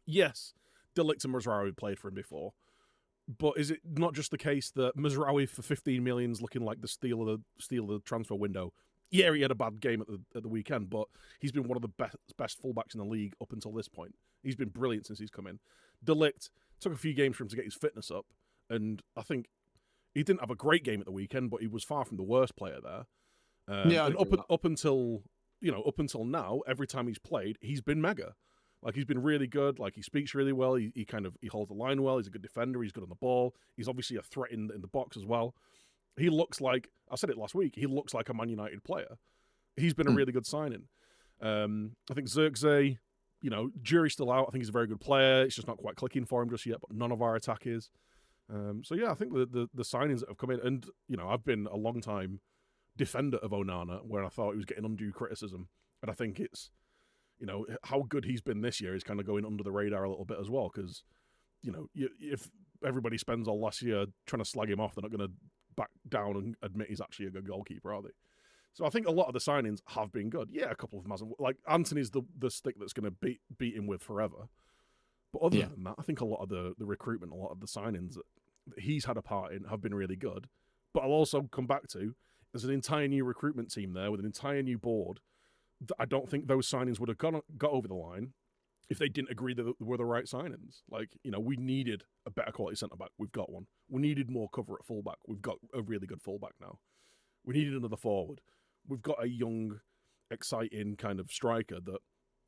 Yes, De Ligt and Mazraoui played for him before, but is it not just the case that Mazraoui for 15 million is looking like the steal of the transfer window? Yeah, he had a bad game at the weekend, but he's been one of the best fullbacks in the league up until this point. He's been brilliant since he's come in. De Ligt took a few games for him to get his fitness up, and I think he didn't have a great game at the weekend, but he was far from the worst player there. And up until now, every time he's played, he's been mega. Like, he's been really good. Like, he speaks really well. He holds the line well. He's a good defender. He's good on the ball. He's obviously a threat in the box as well. He looks like, I said it last week, he looks like a Man United player. He's been a really good signing. I think Zirkzee, jury's still out. I think he's a very good player. It's just not quite clicking for him just yet, but none of our attack is. So yeah, I think the signings that have come in, and I've been a long time defender of Onana, where I thought he was getting undue criticism. And I think it's, how good he's been this year is kind of going under the radar a little bit as well, because, if everybody spends all last year trying to slag him off, they're not going to back down and admit he's actually a good goalkeeper, are they? So I think a lot of the signings have been good. Yeah, a couple of them hasn't. Like, Anthony's the stick that's going to beat him with forever. But other than that, I think a lot of the recruitment, a lot of the signings that he's had a part in have been really good. But I'll also come back to, there's an entire new recruitment team there with an entire new board that I don't think those signings would have got over the line if they didn't agree that they were the right signings. Like, we needed a better quality centre-back. We've got one. We needed more cover at fullback. We've got a really good fullback now. We needed another forward. We've got a young, exciting kind of striker that,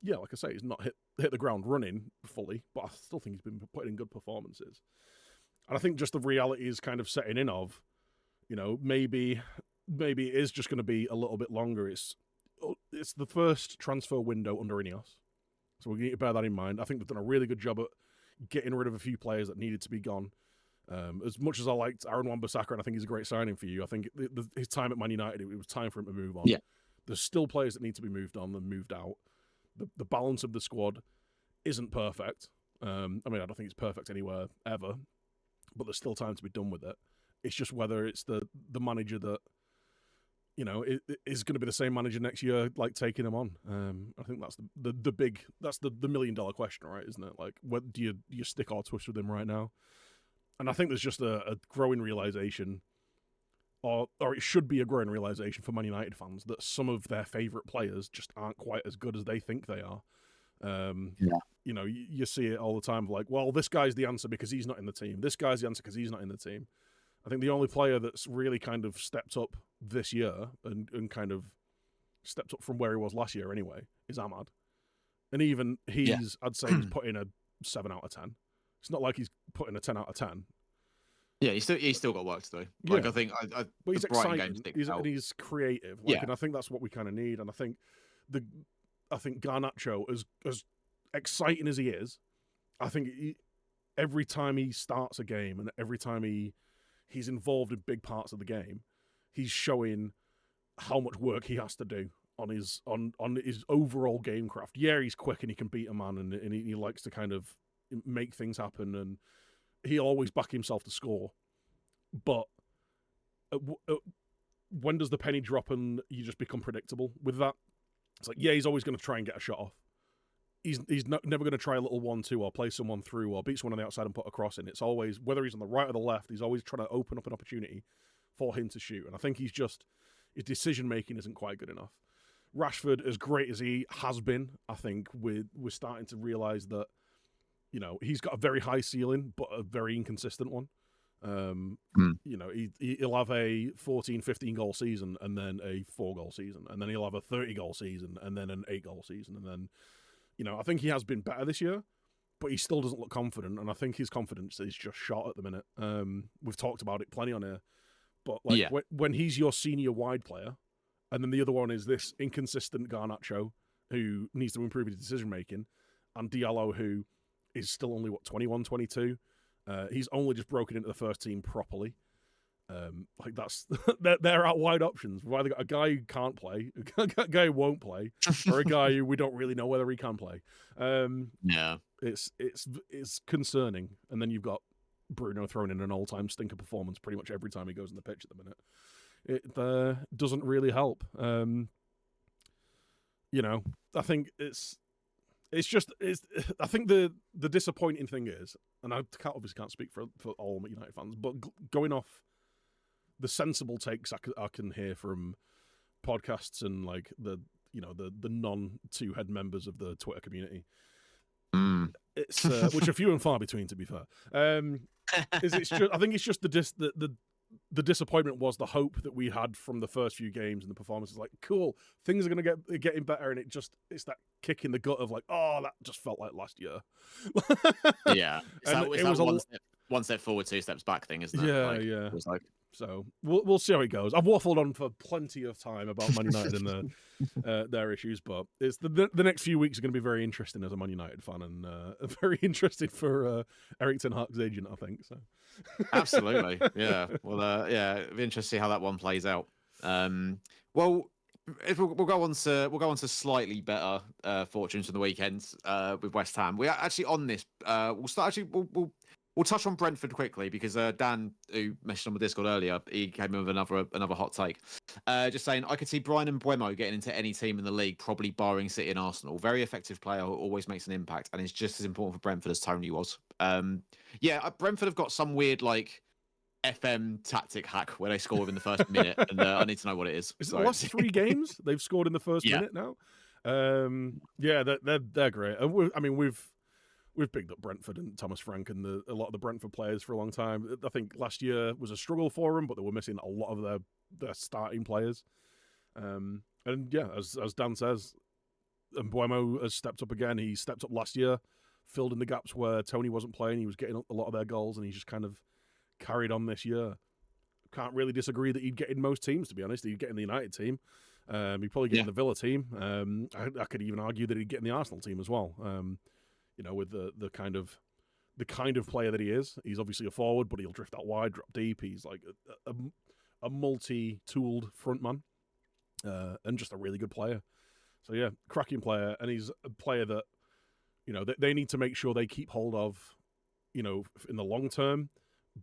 yeah, like I say, he's not hit the ground running fully, but I still think he's been putting in good performances. And I think just the reality is kind of setting in of, maybe it is just going to be a little bit longer. It's the first transfer window under Ineos, so we need to bear that in mind. I think they've done a really good job at getting rid of a few players that needed to be gone. As much as I liked Aaron Wan-Bissaka, and I think he's a great signing for you, I think his time at Man United, it was time for him to move on. Yeah. There's still players that need to be moved on and moved out. The balance of the squad isn't perfect. I don't think it's perfect anywhere ever, but there's still time to be done with it. It's just whether it's the manager that, is going to be the same manager next year, like taking him on. I think that's the $1 million question, right? Isn't it? Like, what do you stick or twist with him right now? And I think there's just a growing realization, or it should be a growing realization for Man United fans, that some of their favourite players just aren't quite as good as they think they are. You see it all the time, like, well, this guy's the answer because he's not in the team. This guy's the answer because he's not in the team. I think the only player that's really kind of stepped up this year and kind of stepped up from where he was last year anyway is Ahmad. And even I'd say he's put in a 7 out of 10. It's not like he's put in a 10 out of 10. Yeah, he's still got work to do. Like, I think, but he's exciting. He's creative. And I think that's what we kind of need. And I think Garnacho, as exciting as he is, I think every time he starts a game and every time he's involved in big parts of the game, he's showing how much work he has to do on his overall game craft. Yeah, he's quick and he can beat a man and he likes to kind of make things happen, and he'll always back himself to score. But when does the penny drop and you just become predictable with that? It's like, yeah, he's always going to try and get a shot off. He's never going to try a little 1-2 or play someone through or beat someone on the outside and put a cross in. It's always, whether he's on the right or the left, he's always trying to open up an opportunity for him to shoot. And I think his decision-making isn't quite good enough. Rashford, as great as he has been, I think we're starting to realise that, he's got a very high ceiling, but a very inconsistent one. He'll have a 14, 15 goal season and then a 4-goal season. And then he'll have a 30-goal season and then an 8-goal season. And then, I think he has been better this year, but he still doesn't look confident. And I think his confidence is just shot at the minute. We've talked about it plenty on here. But when he's your senior wide player, and then the other one is this inconsistent Garnacho who needs to improve his decision-making, and Diallo who is still only, 21, 22. He's only just broken into the first team properly. That's they're out wide options. We've either got a guy who can't play, a guy who won't play, or a guy who we don't really know whether he can play. It's concerning. And then you've got Bruno throwing in an all-time stinker performance pretty much every time he goes on the pitch at the minute. It doesn't really help. I think I think the disappointing thing is, and I obviously can't speak for all United fans, but going off the sensible takes I can hear from podcasts and like the non-two-head members of the Twitter community, it's which are few and far between, to be fair. I think it's just the disappointment was the hope that we had from the first few games and the performances. Like, cool, things are going to getting better, and it's that kick in the gut of like, oh, that just felt like last year. Yeah, it was one step forward, 2 steps back thing, isn't it? Yeah, It was like... So we'll see how it goes. I've waffled on for plenty of time about Man United and their issues, but it's the next few weeks are going to be very interesting as a Man United fan, and very interesting for Erik ten Hag's agent, I think. So absolutely, yeah. Well, it'll be interesting to see how that one plays out. Well, if we'll go on to slightly better fortunes from the weekend with West Ham. We're actually on this. We'll touch on Brentford quickly because Dan, who messaged on the Discord earlier, he came in with another hot take. Just saying, I could see Brian and Buemo getting into any team in the league, probably barring City and Arsenal. Very effective player who always makes an impact and is just as important for Brentford as Tony was. Brentford have got some weird FM tactic hack where they score within the first minute, and I need to know what it is. Is it the last 3 games they've scored in the first Yeah. minute now? They're great. We've picked up Brentford and Thomas Frank and a lot of the Brentford players for a long time. I think last year was a struggle for them, but they were missing a lot of their starting players. As Dan says, and Buemo has stepped up again. He stepped up last year, filled in the gaps where Tony wasn't playing. He was getting a lot of their goals, and he's just kind of carried on this year. Can't really disagree that he'd get in most teams, to be honest. He'd get in the United team. He'd probably get in the Villa team. I could even argue that he'd get in the Arsenal team as well. With the kind of player that he is. He's obviously a forward, but he'll drift out wide, drop deep. He's like a multi-tooled frontman, and just a really good player. So yeah, cracking player, and he's a player that they need to make sure they keep hold of, in the long term.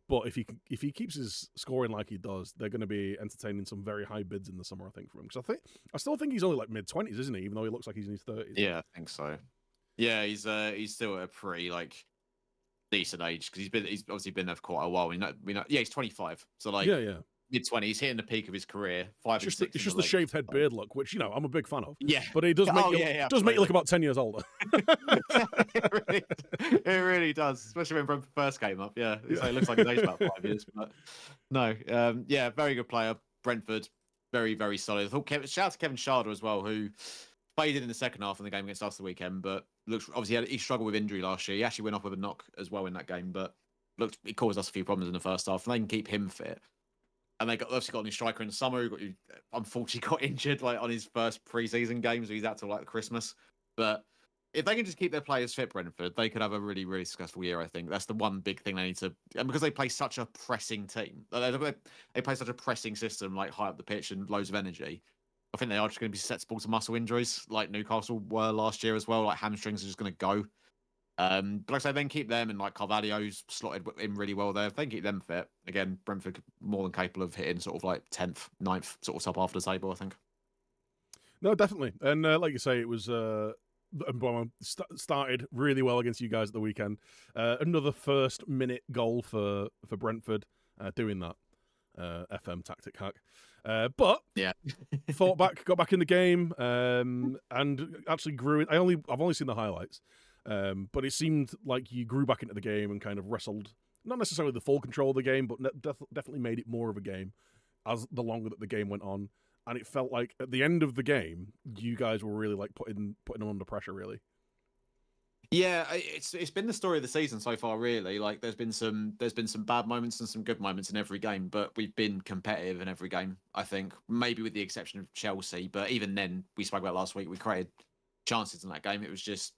But if he keeps his scoring like he does, they're going to be entertaining some very high bids in the summer, I think, for him. Because I still think he's only like mid-20s, isn't he? Even though he looks like he's in his 30s. Yeah, I think so. Yeah, he's still at a pretty decent age because he's obviously been there for quite a while. He's 25, so mid-20s, he's hitting the peak of his career. It's just the shaved head beard look, which I'm a big fan of. Yeah, but it does make you look about 10 years older. It really does, especially when Brentford first came up. Yeah, so it looks like he's aged about 5 years, but no, very good player. Brentford, very very solid. I thought shout out to Kevin Schade as well, who faded in the second half in the game against us the weekend, but looks obviously he struggled with injury last year. He actually went off with a knock as well in that game, but it caused us a few problems in the first half. And they can keep him fit. And they obviously got a new striker in the summer who unfortunately got injured on his first pre-season game, so he's out till Christmas. But if they can just keep their players fit, Brentford, they could have a really, really successful year, I think. That's the one big thing they need to... And because they play such a pressing team, they play such a pressing system, high up the pitch and loads of energy, I think they are just going to be susceptible to muscle injuries, like Newcastle were last year as well. Hamstrings are just going to go. But like I say, then keep them, and Carvalho's slotted in really well there. If they can keep them fit, again, Brentford more than capable of hitting sort of 10th, 9th, sort of top half of the table, I think. No, definitely. And like you say, it was started really well against you guys at the weekend. Another first-minute goal for Brentford doing that FM tactic hack. But yeah, got back in the game, and actually grew. I've only seen the highlights, but it seemed like you grew back into the game and kind of wrestled, not necessarily the full control of the game, but definitely made it more of a game as the longer that the game went on. And it felt like at the end of the game, you guys were really putting them under pressure, really. Yeah, it's been the story of the season so far, really. There's been some bad moments and some good moments in every game, but we've been competitive in every game, I think. Maybe with the exception of Chelsea, but even then, we spoke about last week, we created chances in that game. It was just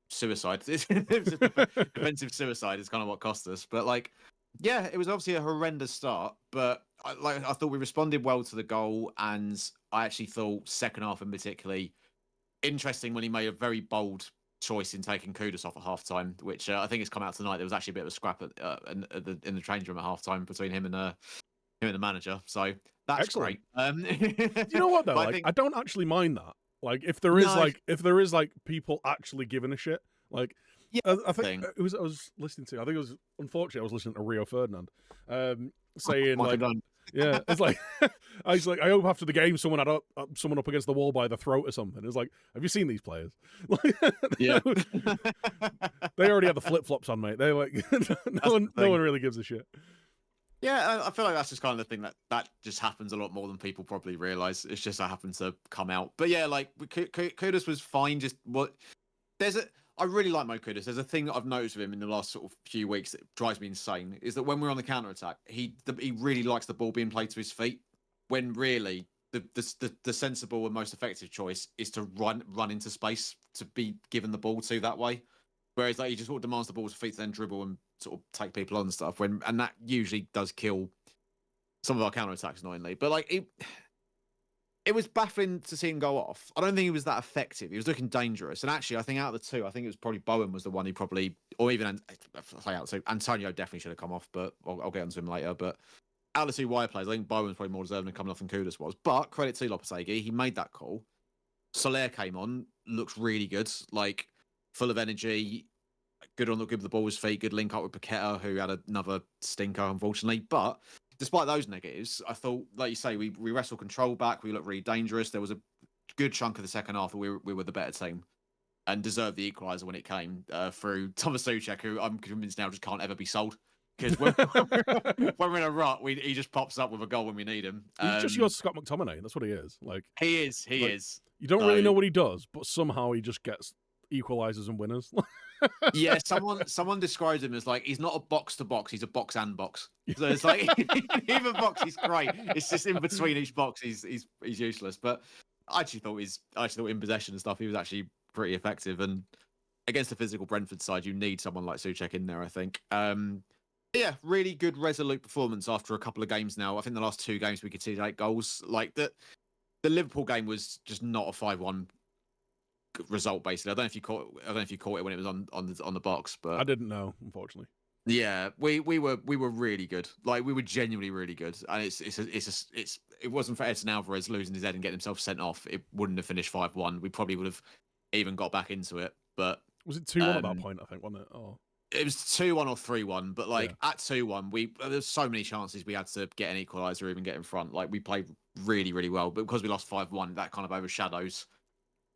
suicide. It was defensive suicide is kind of what cost us. But it was obviously a horrendous start, but I thought we responded well to the goal, and I actually thought second half in particularly interesting when he made a very bold choice in taking Kudus off at half-time, which I think has come out tonight. There was actually a bit of a scrap in the change room at half-time between him and the manager. So that's excellent. Great. You know what though? I don't actually mind that. If there is people actually giving a shit, I think I was listening to. I think it was unfortunately I was listening to Rio Ferdinand, saying yeah, it's I was I hope after the game someone had someone up against the wall by the throat or something. It's have you seen these players? Yeah, they already have the flip flops on, mate. They're no one really gives a shit. Yeah, I feel like that's just kind of the thing that just happens a lot more than people probably realize. It's just I happen to come out, but yeah, Kudus was fine. I really like Mo Kudus. There's a thing that I've noticed with him in the last sort of few weeks that drives me insane, is that when we're on the counter-attack, he really likes the ball being played to his feet, when really the sensible and most effective choice is to run into space to be given the ball to that way. Whereas he just sort of demands the ball to feet to then dribble and sort of take people on and stuff, and that usually does kill some of our counter-attacks annoyingly. But it was baffling to see him go off. I don't think he was that effective. He was looking dangerous. And actually, I think out of the two, I think it was probably Bowen was the one who probably, or even so Antonio definitely should have come off, but I'll get onto him later. But out of the two wide players, I think Bowen's probably more deserving of coming off than Kudus was. But credit to Lopetegui, he made that call. Soler came on, looks really good, like full of energy, good with the ball with his feet, good link up with Paqueta, who had another stinker, unfortunately. But despite those negatives, I thought, like you say, we wrestled control back. We looked really dangerous. There was a good chunk of the second half where we were the better team and deserved the equaliser when it came through Thomas Souček, who I'm convinced now just can't ever be sold. Because when we're in a rut, he just pops up with a goal when we need him. He's just your Scott McTominay. That's what he is. Like he is. You don't really know what he does, but somehow he just gets equalizers and winners. Yeah, someone describes him as like he's not a box to box, he's a box and box. So it's like even box he's great. It's just in between each box he's useless. But I actually thought in possession and stuff he was actually pretty effective. And against the physical Brentford side, you need someone like Souček in there, I think. Yeah, really good resolute performance after a couple of games now. I think the last 2 games we conceded 8 goals. Like the Liverpool game was just not a 5-1 result. Basically, I don't know if you caught it when it was on the box, but I didn't know, unfortunately. Yeah, we were really good. Like we were genuinely really good, and it wasn't for Edson Alvarez losing his head and getting himself sent off. It wouldn't have finished 5-1. We probably would have even got back into it. But was it 2-1 at that point? I think, wasn't it? Oh. It was 2-1 or 3-1, but at 2-1, there's so many chances we had to get an equaliser or even get in front. Like we played really, really well, but because we lost 5-1, that kind of overshadows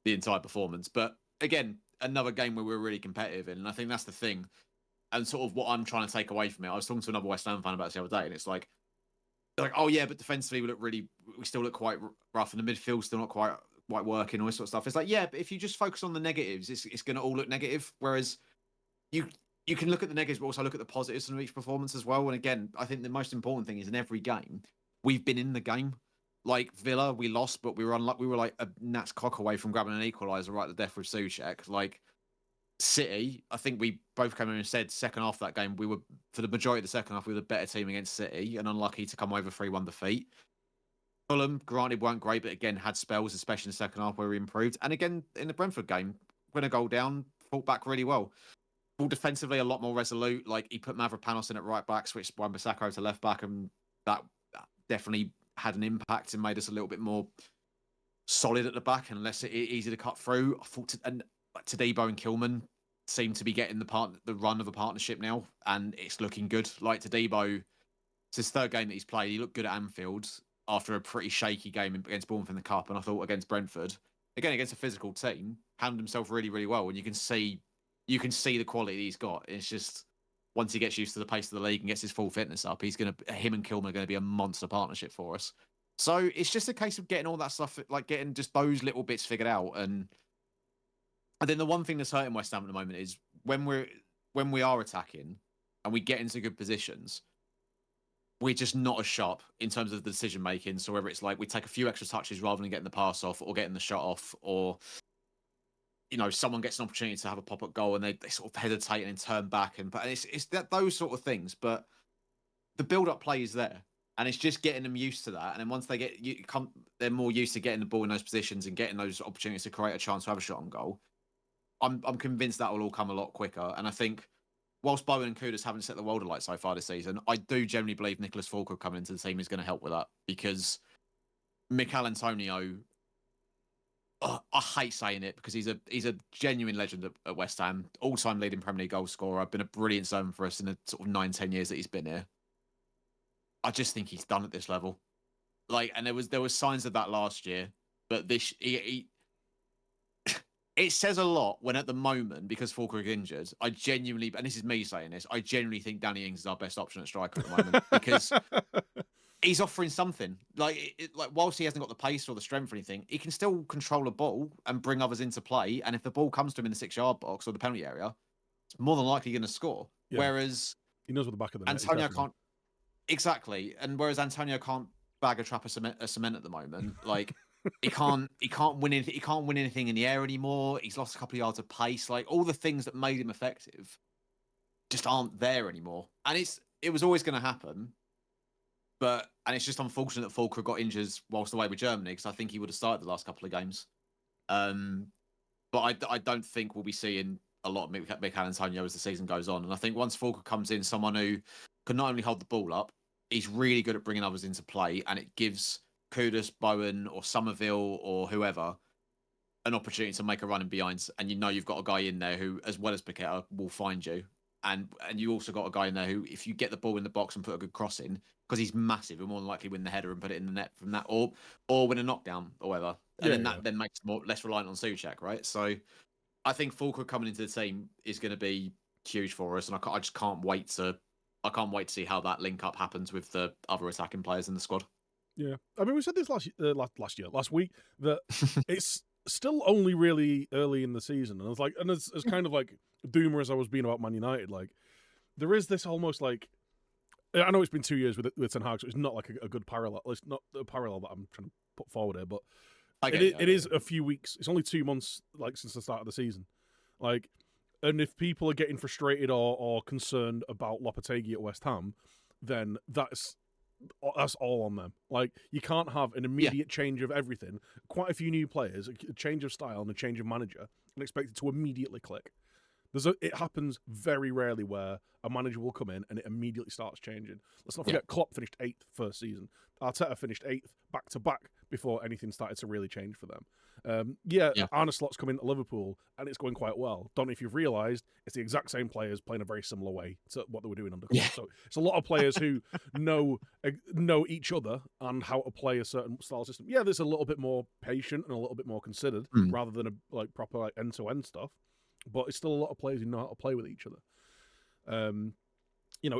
the entire performance. But again, another game where we were really competitive in, and I think that's the thing. And sort of what I'm trying to take away from it. I was talking to another West Ham fan about this the other day, and it's like, oh yeah, but defensively we still look quite rough, and the midfield still not quite working, all this sort of stuff. It's like, yeah, but if you just focus on the negatives, it's going to all look negative. Whereas you can look at the negatives, but also look at the positives from each performance as well. And again, I think the most important thing is in every game, we've been in the game. Like Villa, we lost, but we were like a gnat's cock away from grabbing an equaliser right at the death with Souček. Like City, I think we both came in and said second half of that game, we were, for the majority of the second half, we were the better team against City and unlucky to come over 3-1 defeat. Fulham, granted, weren't great, but again, had spells, especially in the second half where we improved. And again, in the Brentford game, win a goal down, fought back really well. All defensively, a lot more resolute. Like he put Mavropanos in at right back, switched Wan-Bissaka to left back, and that definitely had an impact and made us a little bit more solid at the back and less easy to cut through. I thought, and Tadibo and Kilman seem to be getting the run of a partnership now, and it's looking good. Like Tadibo, it's his 3rd game that he's played. He looked good at Anfield after a pretty shaky game against Bournemouth in the Cup, and I thought against Brentford, again against a physical team, handled himself really, really well. And you can see the quality he's got. It's just once he gets used to the pace of the league and gets his full fitness up, him and Kilman are going to be a monster partnership for us. So it's just a case of getting all that stuff, like getting just those little bits figured out. And then the one thing that's hurting West Ham at the moment is when we are attacking and we get into good positions, we're just not as sharp in terms of the decision making. So whether it's like we take a few extra touches rather than getting the pass off or getting the shot off, or someone gets an opportunity to have a pop-up goal and they sort of hesitate and then turn back, and it's that those sort of things. But the build-up play is there, and it's just getting them used to that. And then once they they're more used to getting the ball in those positions and getting those opportunities to create a chance to have a shot on goal. I'm convinced that will all come a lot quicker. And I think whilst Bowen and Kudus haven't set the world alight so far this season, I do generally believe Nicholas Fulker coming into the team is going to help with that, because Mikel Antonio, I hate saying it because he's a genuine legend at West Ham, all-time leading Premier League goal scorer. Been a brilliant servant for us in the sort of 9-10 years that he's been here. I just think he's done at this level. Like, and there was signs of that last year, but this it says a lot when at the moment, because Falker is injured, I genuinely, and this is me saying this, I genuinely think Danny Ings is our best option at striker at the moment because he's offering something. Like whilst he hasn't got the pace or the strength or anything, he can still control a ball and bring others into play. And if the ball comes to him in the 6-yard box or the penalty area, it's more than likely going to score. Yeah. Whereas he knows what the back of the net Antonio can't. Exactly. And whereas Antonio can't bag a trap of cement at the moment, like he can't win anything. He can't win anything in the air anymore. He's lost a couple of yards of pace. Like all the things that made him effective just aren't there anymore. And it was always going to happen. And it's just unfortunate that Fulker got injured whilst away with Germany, because I think he would have started the last couple of games. But I don't think we'll be seeing a lot of Mikel Antonio as the season goes on. And I think once Fulker comes in, someone who can not only hold the ball up, he's really good at bringing others into play, and it gives Kudus, Bowen, or Somerville, or whoever an opportunity to make a run in behinds. And you know you've got a guy in there who, as well as Paqueta, will find you. And you also got a guy in there who, if you get the ball in the box and put a good cross in, because he's massive, he'll more than likely win the header and put it in the net from that, or win a knockdown or whatever. And then that then makes less reliant on Souček, right? So I think Fulker coming into the team is going to be huge for us, and I just can't wait to see how that link up happens with the other attacking players in the squad. Yeah, I mean, we said this last week, that it's still only really early in the season, and it's like, and as kind of like doomer as I was being about Man United, like there is this almost like, I know it's been 2 years with Ten Hag, so it's not like a good parallel. It's not a parallel that I'm trying to put forward here, but it is a few weeks. It's only 2 months like since the start of the season, like, and if people are getting frustrated or concerned about Lopetegui at West Ham, then that's all on them. Like, you can't have an immediate change of everything, quite a few new players, a change of style and a change of manager, and expect it to immediately click. It happens very rarely where a manager will come in and it immediately starts changing. Let's not forget, Klopp finished 8th first season. Arteta finished 8th back-to-back before anything started to really change for them. Arne Slot's come into Liverpool and it's going quite well. Don't know if you've realised, it's the exact same players playing a very similar way to what they were doing under Klopp. Yeah. So it's a lot of players who know each other and how to play a certain style system. Yeah, there's a little bit more patient and a little bit more considered rather than a proper end-to-end stuff. But it's still a lot of players who know how to play with each other.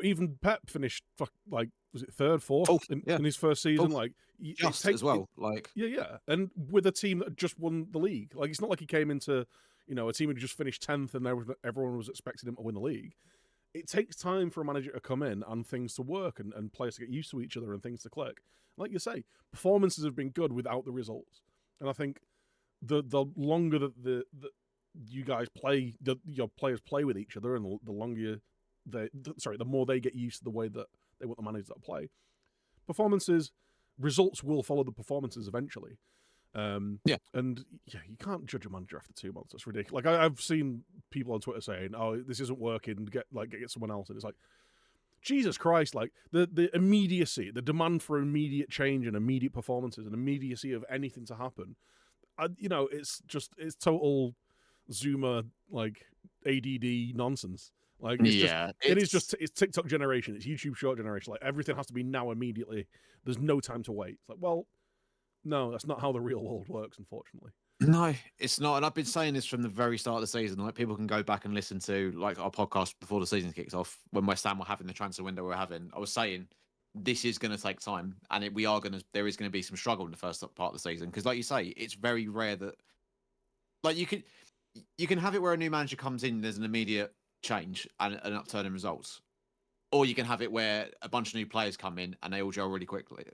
Even Pep finished was it third, fourth in his first season? Like, just as well. And with a team that just won the league, like, it's not like he came into a team who just finished 10th and everyone was expecting him to win the league. It takes time for a manager to come in and things to work and players to get used to each other and things to click. Like you say, performances have been good without the results, and I think the longer that you guys play, your players play with each other, and the longer the more they get used to the way that they want the managers to play, results will follow the performances eventually. And you can't judge a manager after 2 months. That's ridiculous. Like, I've seen people on Twitter saying, "Oh, this isn't working. Get someone else." And it's like, Jesus Christ! Like, the immediacy, the demand for immediate change and immediate performances and immediacy of anything to happen. It's total Zoomer, like, ADD nonsense. Like, it's TikTok generation, it's YouTube short generation. Like, everything has to be now immediately. There's no time to wait. It's like, well, no, that's not how the real world works, unfortunately. No, it's not. And I've been saying this from the very start of the season. Like, people can go back and listen to like our podcast before the season kicks off, when West Ham were having the transfer window we're having. I was saying this is going to take time, and there is going to be some struggle in the first part of the season, because, like you say, it's very rare that, like, you can have it where a new manager comes in, there's an immediate change and an upturn in results, or you can have it where a bunch of new players come in and they all gel really quickly,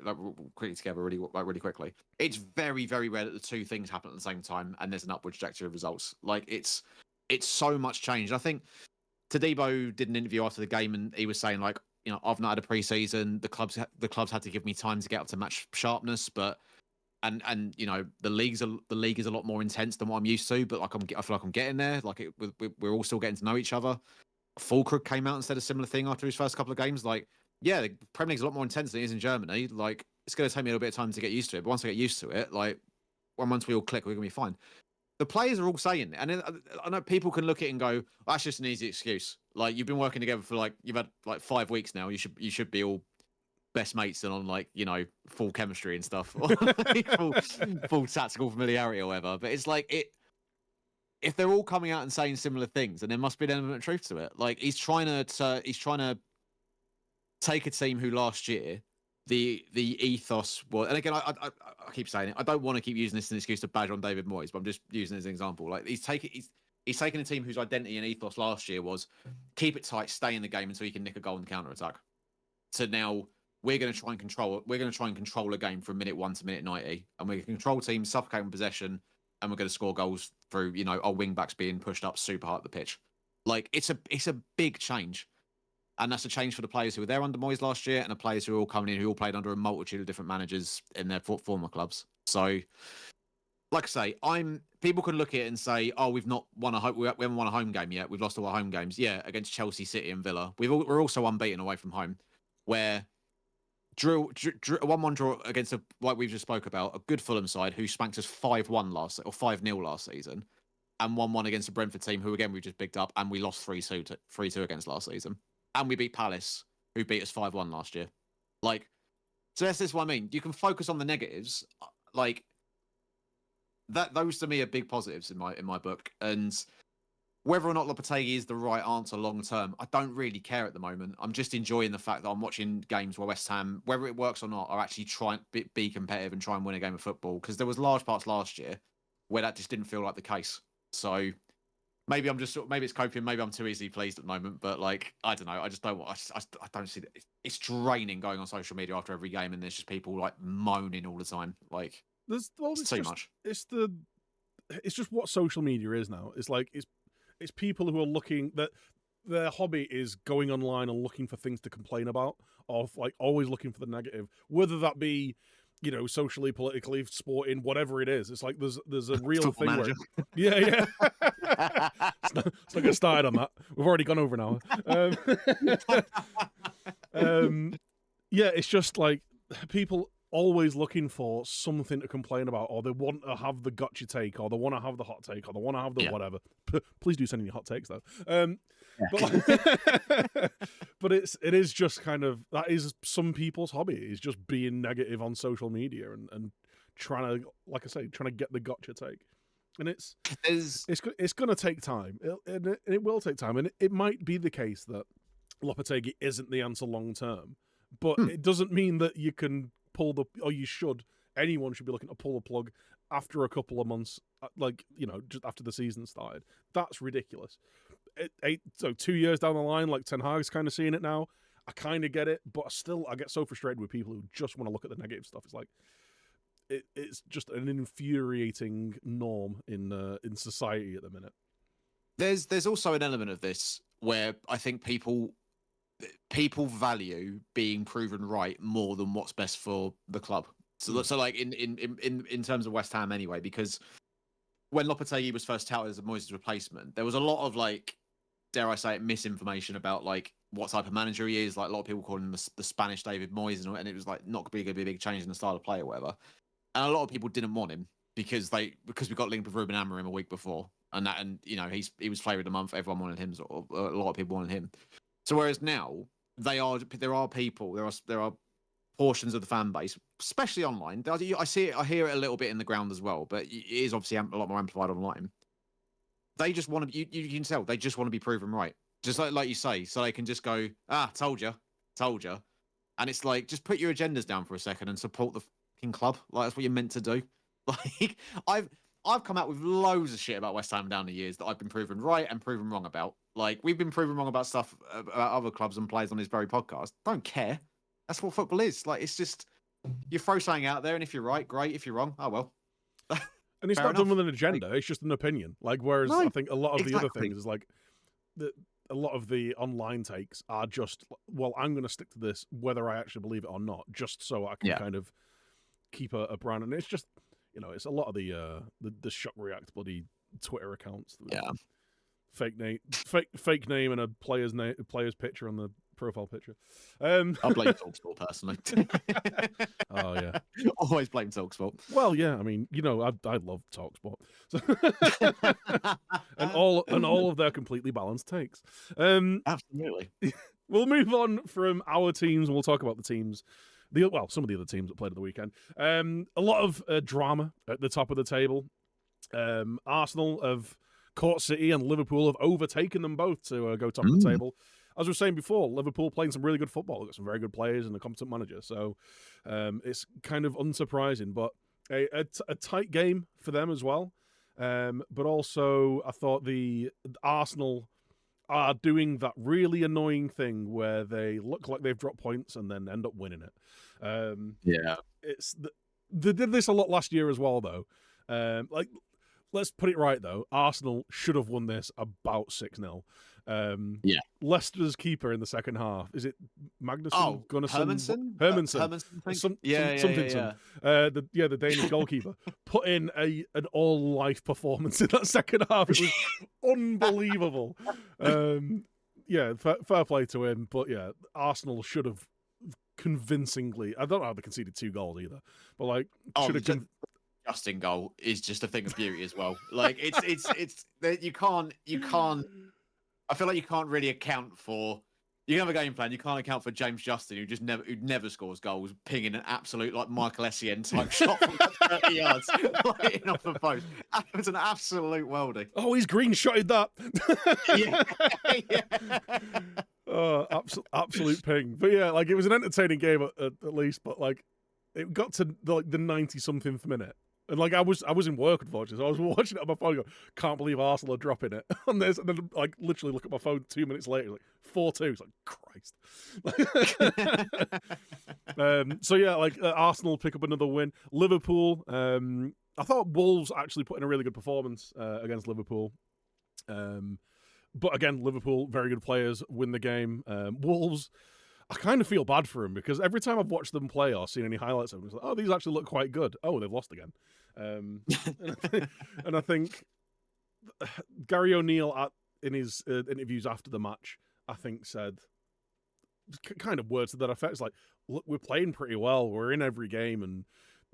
together, really quickly. It's very, very rare that the two things happen at the same time and there's an upward trajectory of results. Like, it's so much change. I think Todibo did an interview after the game and he was saying, like, I've not had a pre-season. The clubs had to give me time to get up to match sharpness, but and the league is a lot more intense than what I'm used to, but like, I feel like I'm getting there. Like, we're all still getting to know each other. Fulkrug came out and said a similar thing after his first couple of games. Like, the Premier League's a lot more intense than it is in Germany. Like, it's going to take me a little bit of time to get used to it, but once I get used to it, like, once we all click, we're going to be fine. The players are all saying it, and I know people can look at it and go, that's just an easy excuse. Like, you've been working together for you've had 5 weeks now. You should be all best mates and on, like, full chemistry and stuff, or full tactical familiarity or whatever. But it's like, if they're all coming out and saying similar things, then there must be an element of truth to it. Like, he's trying to take a team who last year the ethos was, and again, I keep saying it, I don't want to keep using this as an excuse to badge on David Moyes, but I'm just using it as an example. Like, he's taken a team whose identity and ethos last year was keep it tight, stay in the game until you can nick a goal in the counter attack. So now we're going to try and control a game from minute 1 to minute 90, and we're going to control teams, suffocate in possession, and we're going to score goals through our wing backs being pushed up super hard at the pitch. Like, it's a big change, And that's a change for the players who were there under Moyes last year and the players who are all coming in who all played under a multitude of different managers in their former clubs. So, like I say, people can look at it and say, "Oh, we've not won we haven't won a home game yet. We've lost all our home games." Yeah, against Chelsea, City, and Villa. We're also unbeaten away from home. Where a 1-1 draw against like we've just spoke about, a good Fulham side who spanked us 5-1 or 5-0 last season, and 1-1 against a Brentford team who again we just picked up, and we lost 3-2 against last season, and we beat Palace who beat us 5-1 last year. Like, so that's what I mean. You can focus on the negatives, like. Those to me are big positives in my book, and whether or not Lopetegui is the right answer long term, I don't really care at the moment. I'm just enjoying the fact that I'm watching games where West Ham, whether it works or not, are actually trying to be competitive and try and win a game of football. Because there was large parts last year where that just didn't feel like the case. So maybe maybe it's coping. Maybe I'm too easily pleased at the moment. But like I don't know. I just don't. I don't see that. It's draining going on social media after every game, and there's just people like moaning all the time. Like. It's too much. It's just what social media is now. It's like it's people who are looking that their hobby is going online and looking for things to complain about, or like always looking for the negative, whether that be, socially, politically, sporting, whatever it is. It's like there's a real thing manager. where, yeah. Let's not get started on that. We've already gone over an hour. Yeah, it's just like people always looking for something to complain about, or they want to have the gotcha take, or they want to have the hot take, or they want to have the whatever. Please do send in your hot takes though. But it is just kind of, that is some people's hobby, is just being negative on social media and trying to, like I say, trying to get the gotcha take. And it's going to take time. It will take time, and it might be the case that Lopetegui isn't the answer long term, but it doesn't mean that you can anyone should be looking to pull the plug after a couple of months, just after the season started. That's ridiculous. 2 years down the line, like Ten Hag's kind of seeing it now. I kind of get it, but still, I get so frustrated with people who just want to look at the negative stuff. It's like it's just an infuriating norm in society at the minute. There's also an element of this where I think people value being proven right more than what's best for the club. So like in terms of West Ham anyway, because when Lopetegui was first touted as a Moyes' replacement, there was a lot of, like, dare I say it, misinformation about like what type of manager he is. Like a lot of people calling him the Spanish David Moyes, and it was like not going to be a big change in the style of play or whatever. And a lot of people didn't want him because we got linked with Ruben Amorim a week before, and he was Flavour of the Month. Everyone wanted him, or a lot of people wanted him. So whereas now there are portions of the fan base, especially online. I hear it a little bit in the ground as well, but it is obviously a lot more amplified online. They just want to. You can tell they just want to be proven right, just like you say, so they can just go, told you, and it's like just put your agendas down for a second and support the fucking club. Like that's what you're meant to do. Like I've come out with loads of shit about West Ham down the years that I've been proven right and proven wrong about. Like, we've been proven wrong about stuff about other clubs and players on this very podcast. Don't care. That's what football is. Like, it's just, you throw something out there, and if you're right, great. If you're wrong, oh well. And it's not done with an agenda. It's just an opinion. Like, whereas I think a lot of the other things is like, a lot of the online takes are just, well, I'm going to stick to this whether I actually believe it or not, just so I can kind of keep a brand. And it's just, it's a lot of the shock react bloody Twitter accounts. Fake name and a player's picture on the profile picture. I blame TalkSport personally. Oh yeah, always blame TalkSport. Well, yeah, I mean, I love TalkSport, so and all of their completely balanced takes. Absolutely. We'll move on from our teams, and we'll talk about the teams. Some of the other teams that played at the weekend. A lot of drama at the top of the table. Arsenal have caught City, and Liverpool have overtaken them both to go top of the table. As we were saying before, Liverpool playing some really good football. They've got some very good players and a competent manager. So it's kind of unsurprising, but a tight game for them as well. But also, I thought the Arsenal are doing that really annoying thing where they look like they've dropped points and then end up winning it. They did this a lot last year as well, though. Let's put it right, though. Arsenal should have won this about 6-0. Yeah. Leicester's keeper in the second half, is it Magnuson? Oh, Hermansen? Hermanson, I think? Yeah. The Danish goalkeeper put in an all life performance in that second half. It was unbelievable. Fair play to him, but yeah, Arsenal should have convincingly. I don't know how they conceded 2 goals either, but like should have. Justin goal is just a thing of beauty as well. Like it's you can't. I feel like you can't really account for. You can have a game plan. You can't account for James Justin, who never scores goals, pinging an absolute like Michael Essien type shot from 30 yards, like, off the post. It was an absolute worldie. Oh, he's green shotted that. Yeah. Oh, absolute ping. But yeah, like it was an entertaining game at least. But like, it got to the 90-something minute. And like I was in work, unfortunately, so I was watching it on my phone. And go, can't believe Arsenal are dropping it on this, and then like literally look at my phone 2 minutes later, like 4-2. It's like Christ. So yeah, like Arsenal pick up another win. Liverpool. I thought Wolves actually put in a really good performance against Liverpool. But again, Liverpool, very good players, win the game. Wolves. I kind of feel bad for them because every time I've watched them play or seen any highlights of them, it's like, oh, these actually look quite good. Oh, they've lost again. And I think Gary O'Neill in his interviews after the match, I think said kind of words to that effect. It's like, look, we're playing pretty well. We're in every game and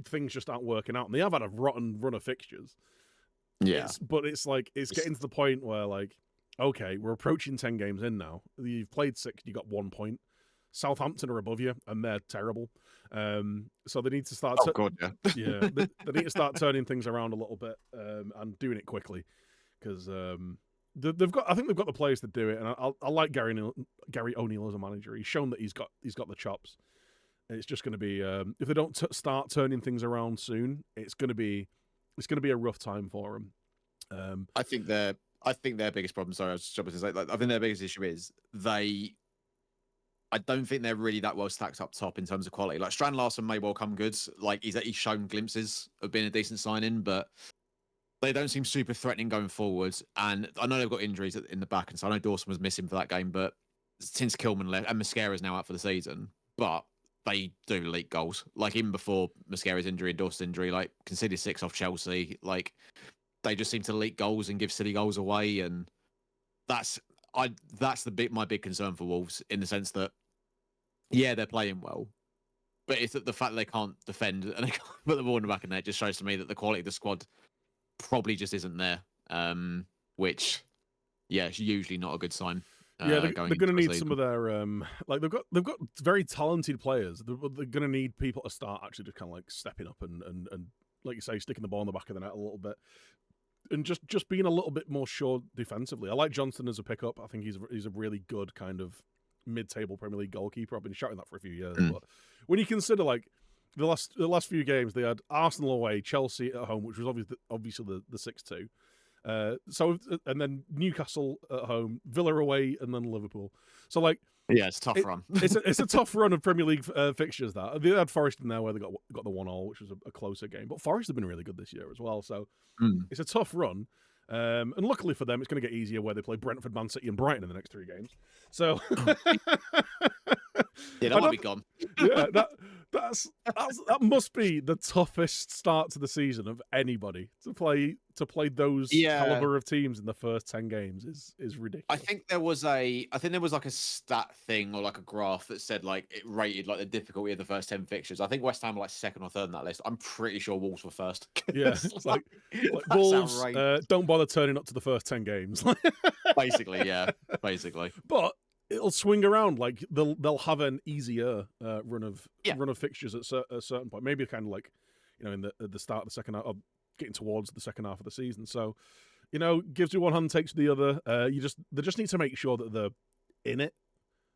things just aren't working out. And they have had a rotten run of fixtures. Yeah. But it's like, it's getting to the point where like, okay, we're approaching 10 games in now. You've played 6, you got 1 point. Southampton are above you, and they're terrible. So they need to start. Yeah, they need to start turning things around a little bit and doing it quickly because they've got. I think they've got the players to do it, and I like Gary O'Neill as a manager. He's shown that he's got the chops. It's just going to be if they don't start turning things around soon, it's going to be a rough time for them. I think their biggest problem. Sorry, I was just jumping to say. Like, I think their biggest issue is I don't think they're really that well stacked up top in terms of quality. Like Strand Larsen may well come good. Like he's shown glimpses of being a decent signing, but they don't seem super threatening going forwards. And I know they've got injuries in the back, and so I know Dawson was missing for that game. But since Kilman left and Mascara's now out for the season, but they do leak goals. Like even before Mascara's injury and Dawson's injury, like conceded 6 off Chelsea. Like they just seem to leak goals and give silly goals away, and that's my big concern for Wolves in the sense that, yeah, they're playing well, but it's the fact that they can't defend and they can't put the ball in the back of the net just shows to me that the quality of the squad probably just isn't there. Which, yeah, it's usually not a good sign. Yeah, they're going to need some of their like they've got very talented players. They're going to need people to start actually just kind of like stepping up and like you say, sticking the ball in the back of the net a little bit. And just being a little bit more sure defensively. I like Johnston as a pickup. I think he's a really good kind of mid-table Premier League goalkeeper. I've been shouting that for a few years. But when you consider like the last few games, they had Arsenal away, Chelsea at home, which was obviously the 6-2. And then Newcastle at home, Villa away, and then Liverpool. So like, yeah, it's a tough run. It's a tough run of Premier League fixtures. That they had Forest in there where they got the 1-1, which was a closer game. But Forest have been really good this year as well. So it's a tough run. And luckily for them, it's going to get easier where they play Brentford, Man City, and Brighton in the next 3 games. So yeah, that might be gone. Yeah, that must be the toughest start to the season of anybody to play those caliber of teams in the first 10 games is ridiculous. I think there was like a stat thing or like a graph that said like it rated like the difficulty of the first 10 fixtures. I think West Ham were like 2nd or 3rd on that list. I'm pretty sure Wolves were 1st. Yeah, it's like Wolves don't bother turning up to the first 10 games. Basically. But it'll swing around. Like they'll have an easier run of fixtures at a certain point. Maybe kind of like in the start of the second half, or getting towards the second half of the season. So gives you one hand, takes the other. They just need to make sure that they're in it,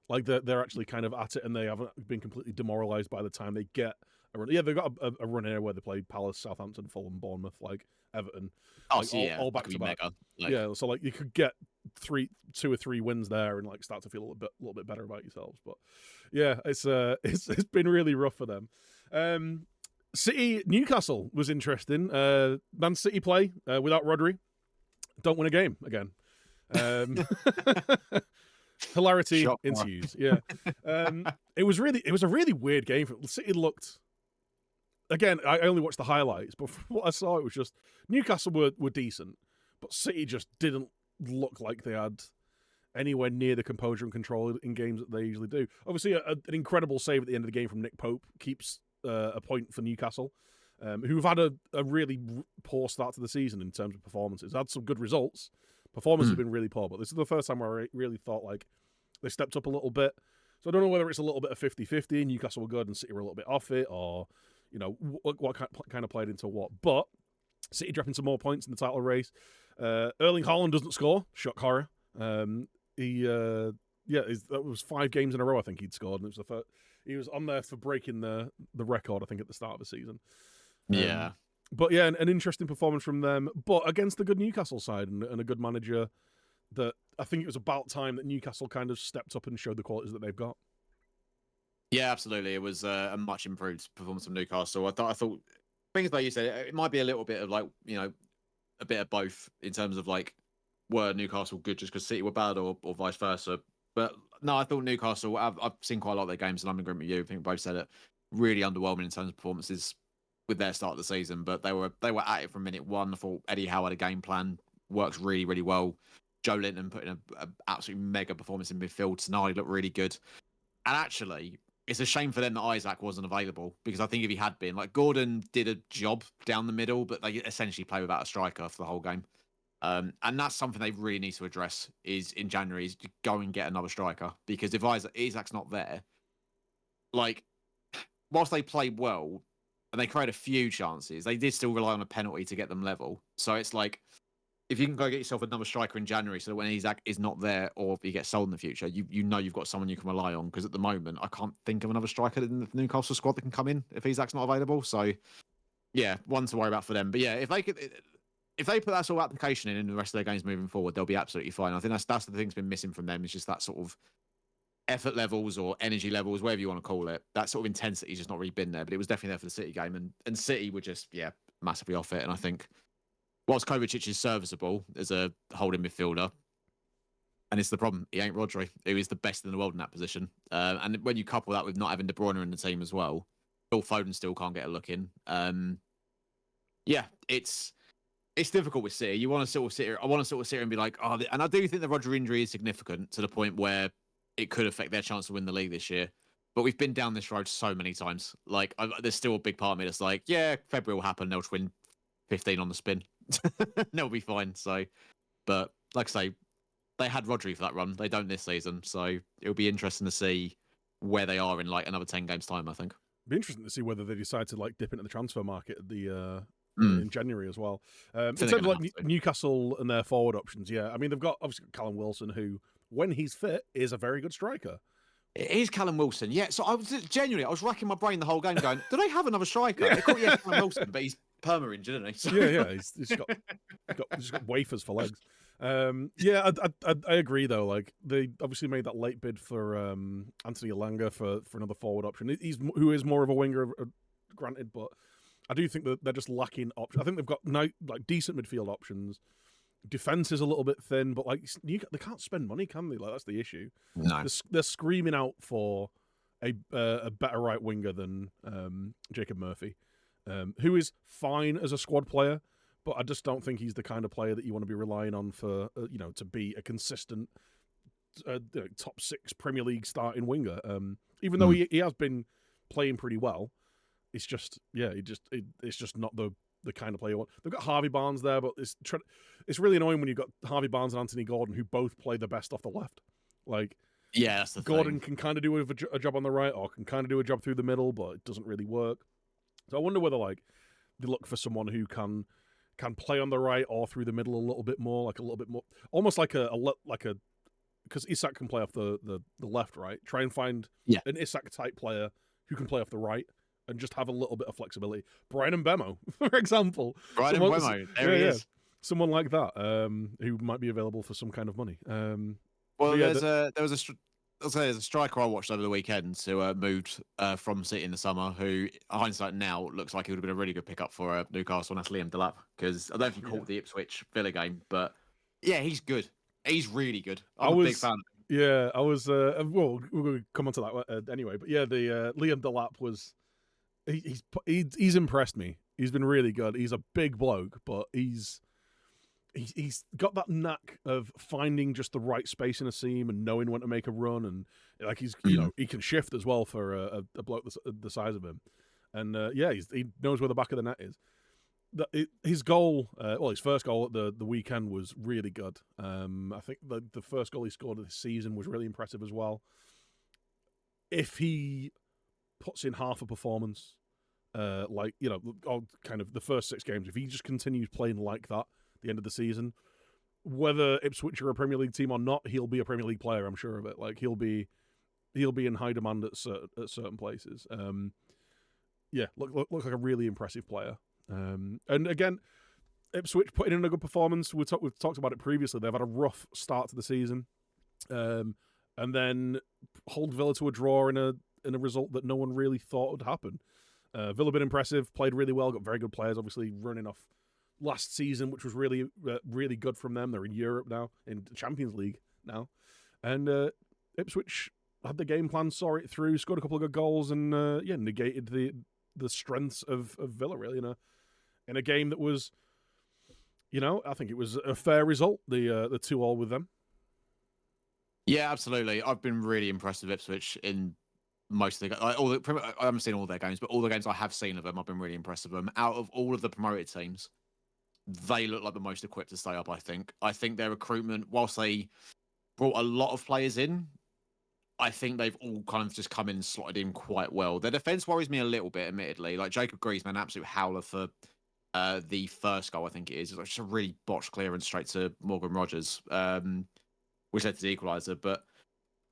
like they're actually kind of at it, and they haven't been completely demoralised by the time they get a run. Yeah, they've got a run here where they play Palace, Southampton, Fulham, Bournemouth, like Everton. All back to back. Yeah, so like you could get 2 or 3 wins there and like start to feel a little bit better about yourselves. But yeah, it's been really rough for them. City Newcastle was interesting. Man City play without Rodri, don't win a game again. Um, hilarity Shock horror. ensues. Yeah, it was a really weird game. City looked. Again, I only watched the highlights, but from what I saw, it was just Newcastle were decent, but City just didn't look like they had anywhere near the composure and control in games that they usually do. Obviously, an incredible save at the end of the game from Nick Pope keeps a point for Newcastle, who've had a really poor start to the season in terms of performances. Had some good results. Performance has been really poor, but this is the first time where I really thought like they stepped up a little bit. So I don't know whether it's a little bit of 50-50, Newcastle were good and City were a little bit off it, or what kind of played into what. But City dropping some more points in the title race. Erling Haaland doesn't score. Shock horror. That was 5 games in a row. I think he'd scored, and it was the first. He was on there for breaking the record. I think at the start of the season. Yeah. But yeah, an interesting performance from them, but against the good Newcastle side and a good manager. That I think it was about time that Newcastle kind of stepped up and showed the qualities that they've got. Yeah, absolutely. It was a much improved performance from Newcastle. I thought things like you said, it might be a little bit of like a bit of both in terms of like were Newcastle good just because City were bad or vice versa. But no, I thought Newcastle. I've seen quite a lot of their games, and I'm in agreement with you. I think we both said it. Really underwhelming in terms of performances with their start of the season, but they were at it from minute one. I thought Eddie Howe had a game plan, works really, really well. Joe Linton put in an absolutely mega performance in midfield. Sonali looked really good. And actually, it's a shame for them that Isaac wasn't available, because I think if he had been, like, Gordon did a job down the middle, but they essentially play without a striker for the whole game. And that's something they really need to address is in January is to go and get another striker, because if Isaac's not there, like, whilst they played well and they created a few chances, they did still rely on a penalty to get them level. So it's like, if you can go get yourself another striker in January, so that when Isaac is not there or if he gets sold in the future, you know you've got someone you can rely on. Because at the moment, I can't think of another striker in the Newcastle squad that can come in if Isaac's not available. So yeah, one to worry about for them. But yeah, if they put that sort of application in the rest of their games moving forward, they'll be absolutely fine. I think that's the thing that's been missing from them is just that sort of effort levels or energy levels, whatever you want to call it. That sort of intensity has just not really been there. But it was definitely there for the City game, and City were just massively off it. And I think, whilst Kovacic is serviceable as a holding midfielder, and it's the problem, he ain't Rodri, who is the best in the world in that position. And when you couple that with not having De Bruyne in the team as well, Phil Foden still can't get a look in. It's difficult with City. You want to sort of sit here. I want to sort of sit here and be like, and I do think the Rodri injury is significant to the point where it could affect their chance to win the league this year. But we've been down this road so many times. Like, there's still a big part of me that's like, yeah, February will happen. They'll just win 15 on the spin. They'll be fine. So, but like I say, they had Rodri for that run. They don't this season. So it'll be interesting to see where they are in like another 10 games time, I think. It'd be interesting to see whether they decide to like dip into the transfer market at the in January as well. In terms of like Newcastle and their forward options, I mean, they've got obviously Callum Wilson, who, when he's fit, is a very good striker. It is Callum Wilson, yeah. So I was racking my brain the whole game going, do they have another striker? They call Callum Wilson, but he's perma-injured, isn't he? So... Yeah. He's got wafers for legs. I agree though. Like, they obviously made that late bid for Anthony Elanga for another forward option. Who is more of a winger, granted, but I do think that they're just lacking options. I think they've got like decent midfield options. Defense is a little bit thin, but like they can't spend money, can they? Like, that's the issue. No, they're screaming out for a better right winger than Jacob Murphy, who is fine as a squad player, but I just don't think he's the kind of player that you want to be relying on for to be a consistent top 6 Premier League starting winger. Even though he has been playing pretty well, it's just it's just not the kind of player you want. They've got Harvey Barnes there, but it's really annoying when you've got Harvey Barnes and Anthony Gordon, who both play the best off the left. Like, yeah, that's the Gordon thing. can kind of do a job on the right, or can kind of do a job through the middle, but it doesn't really work. So I wonder whether like they look for someone who can play on the right or through the middle a little bit more, almost like because Isak can play off the left, right? Try and find an Isak type player who can play off the right and just have a little bit of flexibility. Brian Mbemo, for example. Brian Mbemo, there he is. Someone like that, who might be available for some kind of money. There's a striker I watched over the weekend who moved from City in the summer, who, hindsight now, looks like he would have been a really good pickup for Newcastle, and that's Liam Delap. Because I don't know if you caught the Ipswich Villa game, but yeah, he's good. He's really good. I I'm a big was, fan. yeah, I was. Well, we're going to come on to that anyway. But yeah, the Liam Delap was. He's impressed me. He's been really good. He's a big bloke, but he's got that knack of finding just the right space in a seam and knowing when to make a run, and like he's he can shift as well for a bloke the size of him, and yeah, he knows where the back of the net is. His goal, his first goal at the weekend was really good. I think the first goal he scored of this season was really impressive as well. If he puts in half a performance, like kind of the first 6 games, if he just continues playing like that, the end of the season, whether Ipswich are a Premier League team or not, he'll be a Premier League player. I'm sure of it. Like he'll be in high demand at certain places. Yeah, look like a really impressive player. And again, Ipswich putting in a good performance. We've talked about it previously. They've had a rough start to the season, and then hold Villa to a draw in a result that no one really thought would happen. Villa been impressive, played really well, got very good players. Obviously, running off last season, which was really really good from them. They're in Europe now, in the Champions League now, and Ipswich had the game plan, saw it through, scored a couple of good goals, and negated the strengths of Villa really in a game that was, I think it was a fair result. The 2-2 with them. Yeah, absolutely. I've been really impressed with Ipswich in most of the I haven't seen all their games, but all the games I have seen of them, I've been really impressed with them. Out of all of the promoted teams, they look like the most equipped to stay up. I think their recruitment, whilst they brought a lot of players in, I think they've all kind of just come in and slotted in quite well. Their defense worries me a little bit, admittedly. Like Jacob Griezmann, absolute howler for the first goal, I think it is. It's just a really botched clearance straight to Morgan Rogers, which led to the equaliser. But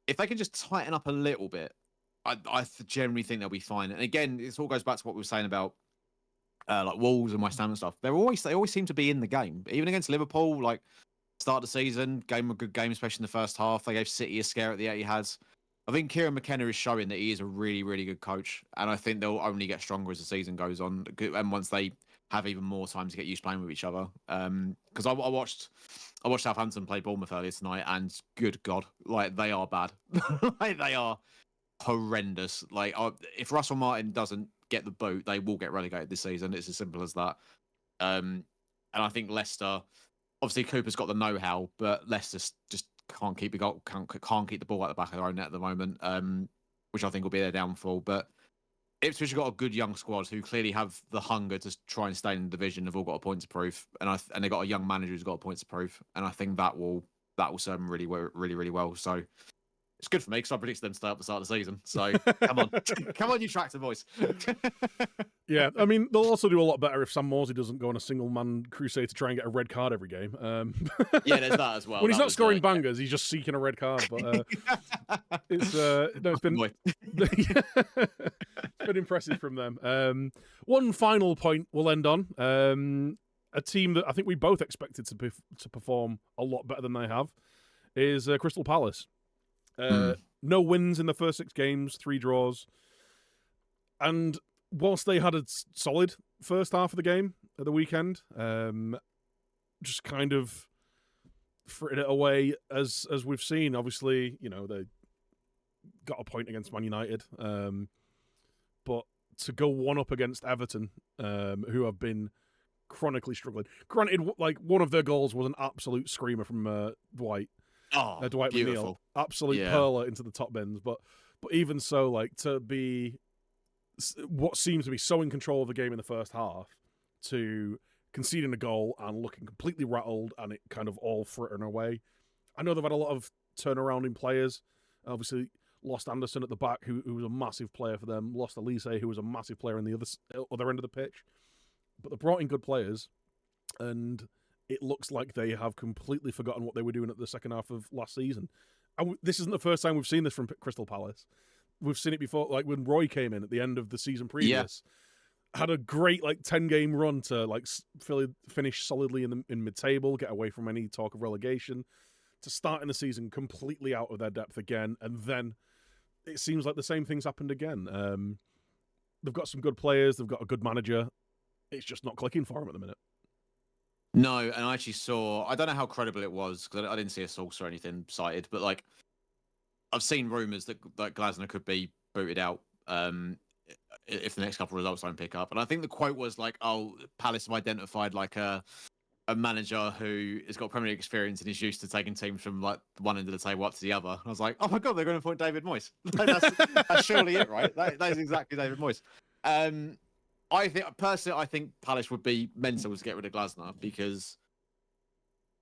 if they can just tighten up a little bit, I generally think they'll be fine. And again, this all goes back to what we were saying about like Wolves and West Ham and stuff. They always seem to be in the game, even against Liverpool. Like start of the season, a good game, especially in the first half. They gave City a scare at the Etihad. I think Kieran McKenna is showing that he is a really, really good coach, and I think they'll only get stronger as the season goes on, and once they have even more time to get used to playing with each other. Because I watched Southampton play Bournemouth earlier tonight, and good God, like they are bad, like they are horrendous. Like if Russell Martin doesn't get the boot, they will get relegated this season. It's as simple as that. And I think Leicester, obviously Cooper's got the know-how, but Leicester just can't keep the ball at the back of their own net at the moment, which I think will be their downfall. But Ipswich have got a good young squad who clearly have the hunger to try and stay in the division. They've all got a point to prove, and they've got a young manager who's got a point to prove, and I think that will serve them really, really well. So it's good for me because I predicted them to stay up the start of the season. So come on, come on, you tractor boys. Yeah, I mean they'll also do a lot better if Sam Morsey doesn't go on a single man crusade to try and get a red card every game. Yeah, there's that as well. When he's not scoring bangers, he's just seeking a red card. But it's been impressive from them. One final point we'll end on. A team that I think we both expected to perform a lot better than they have is Crystal Palace. No wins in the first 6 games, 3 draws. And whilst they had a solid first half of the game at the weekend, just kind of frittered it away as we've seen. Obviously, they got a point against Man United. But to go 1-up against Everton, who have been chronically struggling. Granted, like one of their goals was an absolute screamer from Dwight. Dwight McNeil, absolute perler into the top bins. But even so, like to be what seems to be so in control of the game in the first half, to conceding a goal and looking completely rattled and it kind of all frittering away. I know they've had a lot of turnaround in players. Obviously, lost Anderson at the back, who was a massive player for them. Lost Elise, who was a massive player in the other end of the pitch. But they brought in good players, and it looks like they have completely forgotten what they were doing at the second half of last season. And this isn't the first time we've seen this from Crystal Palace. We've seen it before, like when Roy came in at the end of the season previous. Yeah. Had a great 10-game run to finish solidly in mid-table, get away from any talk of relegation, to start in the season completely out of their depth again, and then it seems like the same thing's happened again. They've got some good players, they've got a good manager. It's just not clicking for them at the minute. No, and I actually saw. I don't know how credible it was because I didn't see a source or anything cited, but like I've seen rumours that Glasner could be booted out if the next couple of results don't pick up. And I think the quote was like, "Oh, Palace have identified like a manager who has got Premier League experience and is used to taking teams from like one end of the table up to the other." And I was like, "Oh my god, they're going to appoint David Moyes. Like, that's surely it, right? That is exactly David Moyes." I think personally, I think Palace would be mental to get rid of Glasner because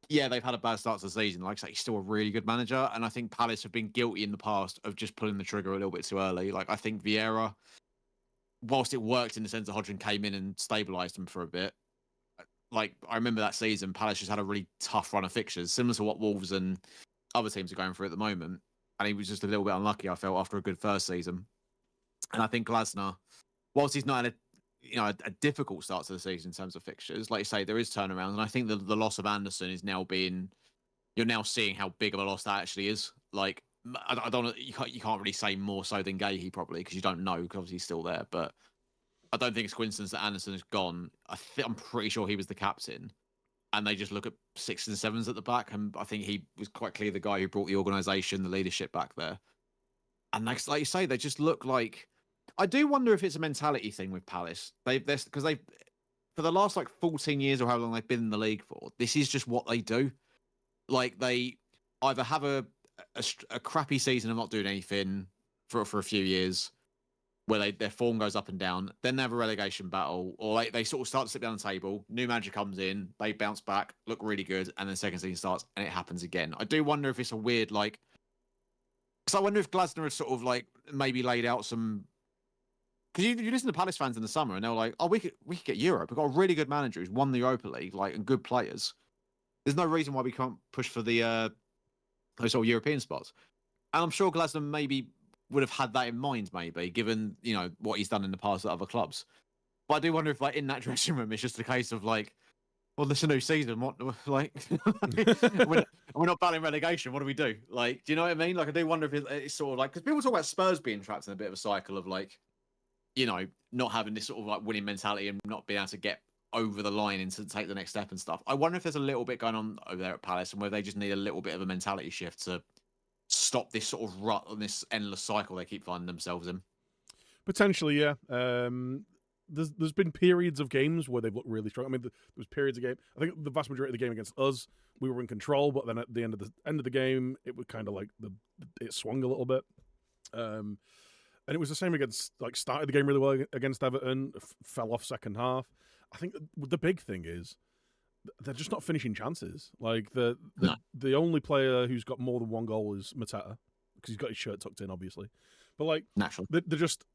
yeah, they've had a bad start to the season. Like I say, he's still a really good manager, and I think Palace have been guilty in the past of just pulling the trigger a little bit too early. Like I think Vieira, whilst it worked in the sense that Hodgson came in and stabilised them for a bit, like I remember that season, Palace just had a really tough run of fixtures, similar to what Wolves and other teams are going through at the moment. And he was just a little bit unlucky, I felt, after a good first season. And I think Glasner, whilst he's not had a difficult start to the season in terms of fixtures, like you say, there is turnaround. And I think the loss of Anderson is now being, you're now seeing how big of a loss that actually is. Like I don't, you can't really say more so than Gahey probably because you don't know because obviously he's still there, but. I don't think it's coincidence that Anderson is gone. I'm pretty sure he was the captain, and they just look at 6s and 7s at the back. And I think he was quite clearly the guy who brought the organisation, the leadership back there. And like you say, they just look like. I do wonder if it's a mentality thing with Palace. Because they for the last like 14 years or how long they've been in the league for, this is just what they do. Like they either have a crappy season of not doing anything for a few years where their form goes up and down, then they have a relegation battle, or they sort of start to slip down the table. New manager comes in, they bounce back, look really good, and then second season starts, and it happens again. I do wonder if it's a weird because I wonder if Glasner has sort of like maybe laid out some. Because you listen to Palace fans in the summer, and they're like, "Oh, we could get Europe. We've got a really good manager who's won the Europa League, and good players. There's no reason why we can't push for the those sort of European spots." And I'm sure Glasner maybe would have had that in mind, maybe, given, what he's done in the past at other clubs. But I do wonder if, in that dressing room, it's just a case of, well, this is a new season. What, we're not battling relegation. What do we do? Do you know what I mean? I do wonder if it's sort of because people talk about Spurs being trapped in a bit of a cycle of, not having this sort of, winning mentality and not being able to get over the line and to take the next step and stuff. I wonder if there's a little bit going on over there at Palace and whether they just need a little bit of a mentality shift to stop this sort of rut and this endless cycle they keep finding themselves in. Potentially, yeah. There's been periods of games where they've looked really strong. I mean, there was periods of game. I think the vast majority of the game against us, we were in control, but then at the end of the game, it was kind of like it swung a little bit. And it was the same against started the game really well against Everton, fell off second half. I think the big thing is they're just not finishing chances. The only player who's got more than one goal is Mateta because he's got his shirt tucked in, obviously. But naturally, they're just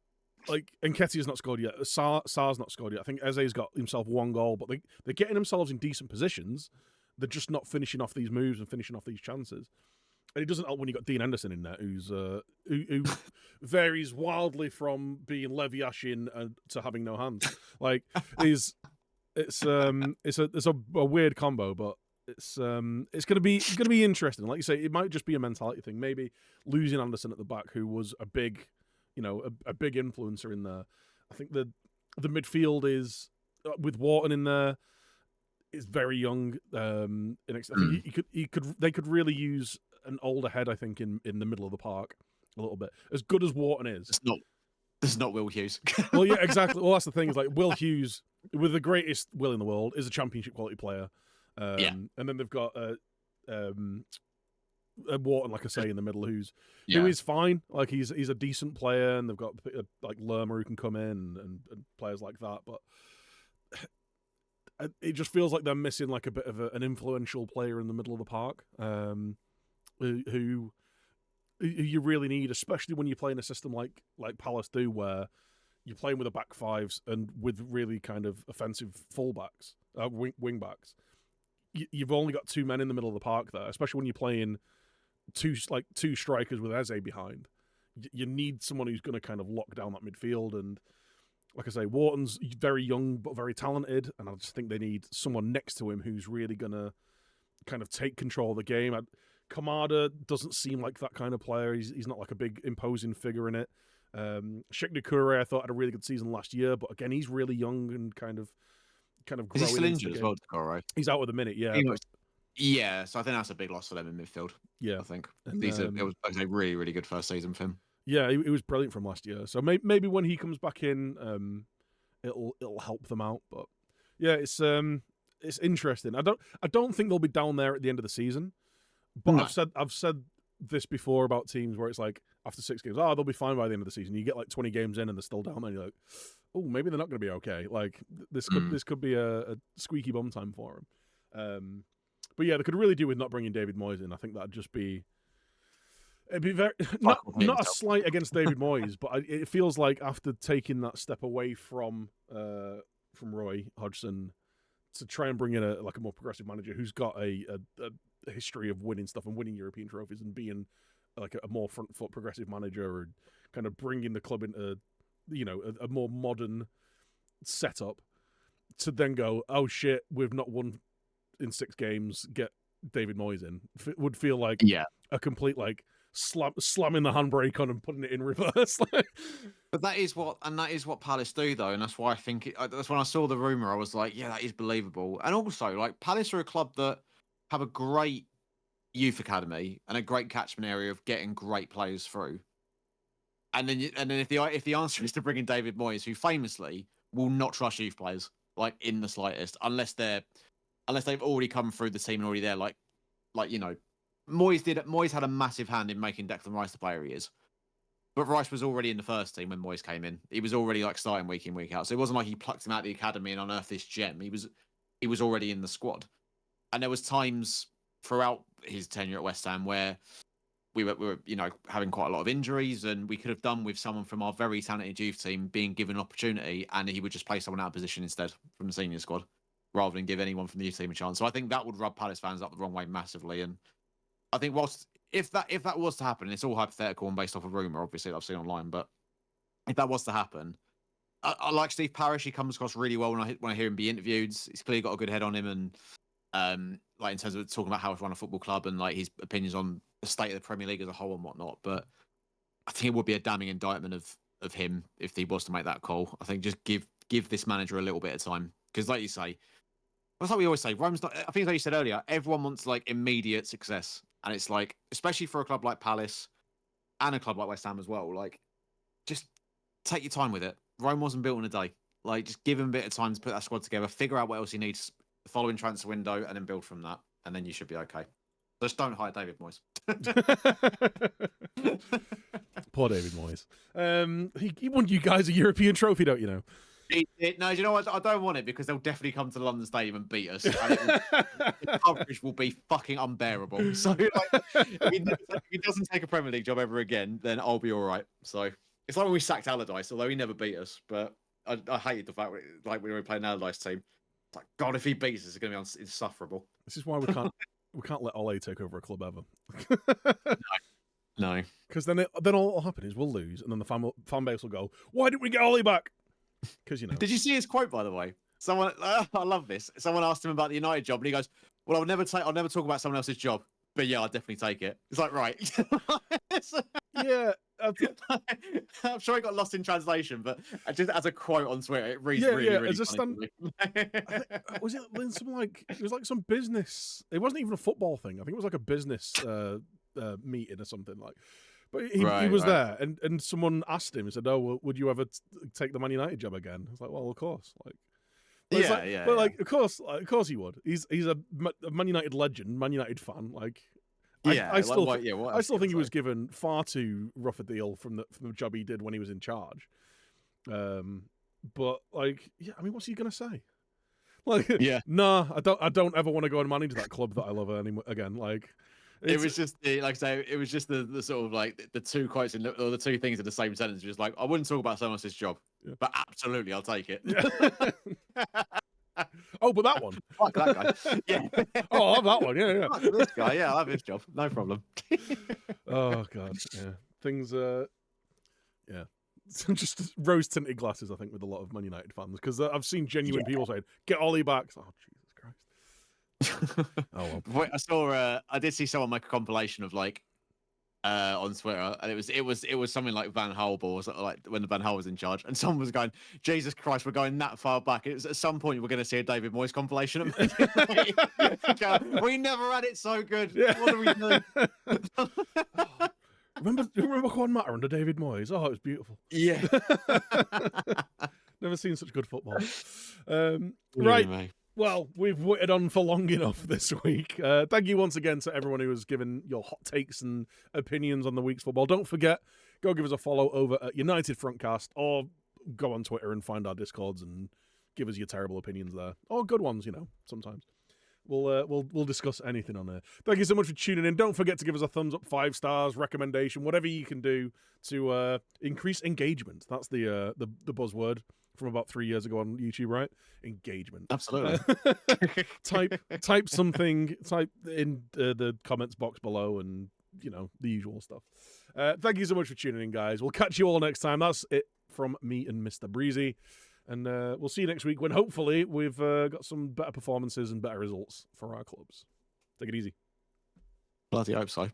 Nketiah's not scored yet. Sarr's not scored yet. I think Eze's got himself one goal, but they're getting themselves in decent positions. They're just not finishing off these moves and finishing off these chances. And it doesn't help when you got Dean Henderson in there, who varies wildly from being Levi Yashin to having no hands. It's a weird combo, but it's gonna be interesting. Like you say, it might just be a mentality thing. Maybe losing Anderson at the back, who was a big, a big influencer in there. I think the midfield is with Wharton in there is very young. I think they could really use an older head. I think in the middle of the park a little bit. As good as Wharton is, this is not Will Hughes. Well, yeah, exactly. Well, that's the thing. Is Will Hughes, with the greatest will in the world, is a championship quality player. And then they've got Wharton, like I say, in the middle, who is fine. He's a decent player, and they've got Lerma who can come in and players like that. But it just feels like they're missing a bit of an influential player in the middle of the park, who you really need, especially when you're playing a system like Palace do, where you're playing with a back fives and with really kind of offensive fullbacks, wing backs. You've only got two men in the middle of the park there, especially when you're playing two strikers with Eze behind. You need someone who's going to kind of lock down that midfield. And like I say, Wharton's very young but very talented, and I just think they need someone next to him who's really going to kind of take control of the game. Kamada doesn't seem like that kind of player. He's not a big imposing figure in it. Sheikh Kure, I thought, had a really good season last year, but again, he's really young and kind of kind of Is he growing still into injured the as game. well, Decore? He's out at the minute, yeah. He But, looks- Yeah, so I think that's a big loss for them in midfield. yeah. I think And, it was a really, really good first season for him. Yeah, it was brilliant from last year. So maybe when he comes back in, it'll help them out. But yeah, it's interesting. I don't think they'll be down there at the end of the season. But No. I've said this before about teams where it's like after 6 games, they'll be fine by the end of the season. You get like 20 games in and they're still down there. And you're like, oh, maybe they're not going to be okay. Like this could be a squeaky bum time for them. But yeah, they could really do with not bringing David Moyes in. I think that'd just be. It'd be very not a slight against David Moyes, but it feels like after taking that step away from Roy Hodgson to try and bring in a more progressive manager who's got a history of winning stuff and winning European trophies and being like a more front foot progressive manager and kind of bringing the club into a more modern setup, to then go, oh shit, we've not won in 6 games, get David Moyes in, would feel like a complete like slamming the handbrake on and putting it in reverse. But that is what Palace do, though, and that's why I think that's when I saw the rumor. I was like, yeah, that is believable. And also, like, Palace are a club that have a great youth academy and a great catchment area of getting great players through. And then if the answer is to bring in David Moyes, who famously will not trust youth players like in the slightest, unless they've already come through the team and already there, like Moyes had a massive hand in making Declan Rice the player he is. But Rice was already in the first team when Moyes came in. He was already like starting week in, week out. So it wasn't like he plucked him out of the academy and unearthed this gem. He was already in the squad. And there was times throughout his tenure at West Ham where we were having quite a lot of injuries, and we could have done with someone from our very talented youth team being given an opportunity, and he would just play someone out of position instead from the senior squad, rather than give anyone from the youth team a chance. So I think that would rub Palace fans up the wrong way massively. And I think if that was to happen, and it's all hypothetical and based off a rumor, obviously, that I've seen online, but if that was to happen, I like Steve Parish. He comes across really well when I hear him be interviewed. He's clearly got a good head on him, and like in terms of talking about how to run a football club and like his opinions on the state of the Premier League as a whole and whatnot. But I think it would be a damning indictment of him if he was to make that call. I think just give this manager a little bit of time, because like you say, that's like we always say, Rome's not. I think like you said earlier, everyone wants like immediate success, and it's like, especially for a club like Palace and a club like West Ham as well, like just take your time with it. Rome wasn't built in a day. Like, just give him a bit of time to put that squad together, figure out what else he needs the following transfer window, and then build from that. And then you should be okay. Just don't hire David Moyes. Poor David Moyes. He won you guys a European trophy, don't you know? No, do you know what? I don't want it, because they'll definitely come to the London Stadium and beat us. And the coverage will be fucking unbearable. So, like, if he doesn't take a Premier League job ever again, then I'll be all right. So it's like when we sacked Allardyce, although he never beat us. But I hated the fact like we were playing an Allardyce team. It's like, God, if he beats us, it's going to be insufferable. This is why we can't let Ole take over a club ever. No. Because then all that'll happen is we'll lose, and then the fan base will go, "Why didn't we get Ole back?" Because Did you see his quote, by the way? Someone, I love this. Someone asked him about the United job, and he goes, "Well, I'll never talk about someone else's job, but yeah, I'll definitely take it." It's like, right. Yeah. I'm sure it got lost in translation, but just as a quote on Twitter, it reads really as a funny. Was it it was like some business? It wasn't even a football thing. I think it was like a business meeting or something like. But he was there, and someone asked him and said, "Oh, well, would you ever take the Man United job again?" I was like, "Well, of course." Like, of course he would. He's a Man United legend, Man United fan. Like, I still think he was given far too rough a deal from the job he did when he was in charge. But like, yeah, I mean, what's he gonna say? Like, nah, I don't ever want to go and manage that club that I love anymore again. Like. It was just like I say, it was just the sort of like the two quotes or the two things in the same sentence. Just like, I wouldn't talk about someone else's job, but absolutely, I'll take it. Yeah. Oh, but that one. Fuck that guy. Yeah. Oh, I'll have that one. Yeah. Fuck this guy. Yeah, I'll have his job. No problem. Oh God. Yeah. Things. Yeah. Just rose tinted glasses, I think, with a lot of Man United fans, because I've seen genuine people saying, "Get Ollie back." Oh, Jesus Christ. Oh well. I did see someone make a compilation of like on Twitter, and it was something like Van Halbel, or something like when Van Hal was in charge, and someone was going, "Jesus Christ, we're going that far back." It's at some point we're going to see a David Moyes compilation of Man United. We never had it so good. Yeah. What do we do? remember Juan Mata under David Moyes? Oh, it was beautiful. Yeah. Never seen such good football. Right. Mate. Well, we've waited on for long enough this week. Thank you once again to everyone who has given your hot takes and opinions on the week's football. Don't forget, go give us a follow over at United Frontcast, or go on Twitter and find our Discords and give us your terrible opinions there, or good ones. Sometimes we'll discuss anything on there. Thank you so much for tuning in. Don't forget to give us a thumbs up, 5 stars, recommendation, whatever you can do to increase engagement. That's the buzzword from about 3 years ago on YouTube, right? Engagement. Absolutely. Type something. Type in the comments box below, and the usual stuff. Thank you so much for tuning in, guys. We'll catch you all next time. That's it from me and Mr. Breezy, and we'll see you next week when hopefully we've got some better performances and better results for our clubs. Take it easy. Bloody hope so.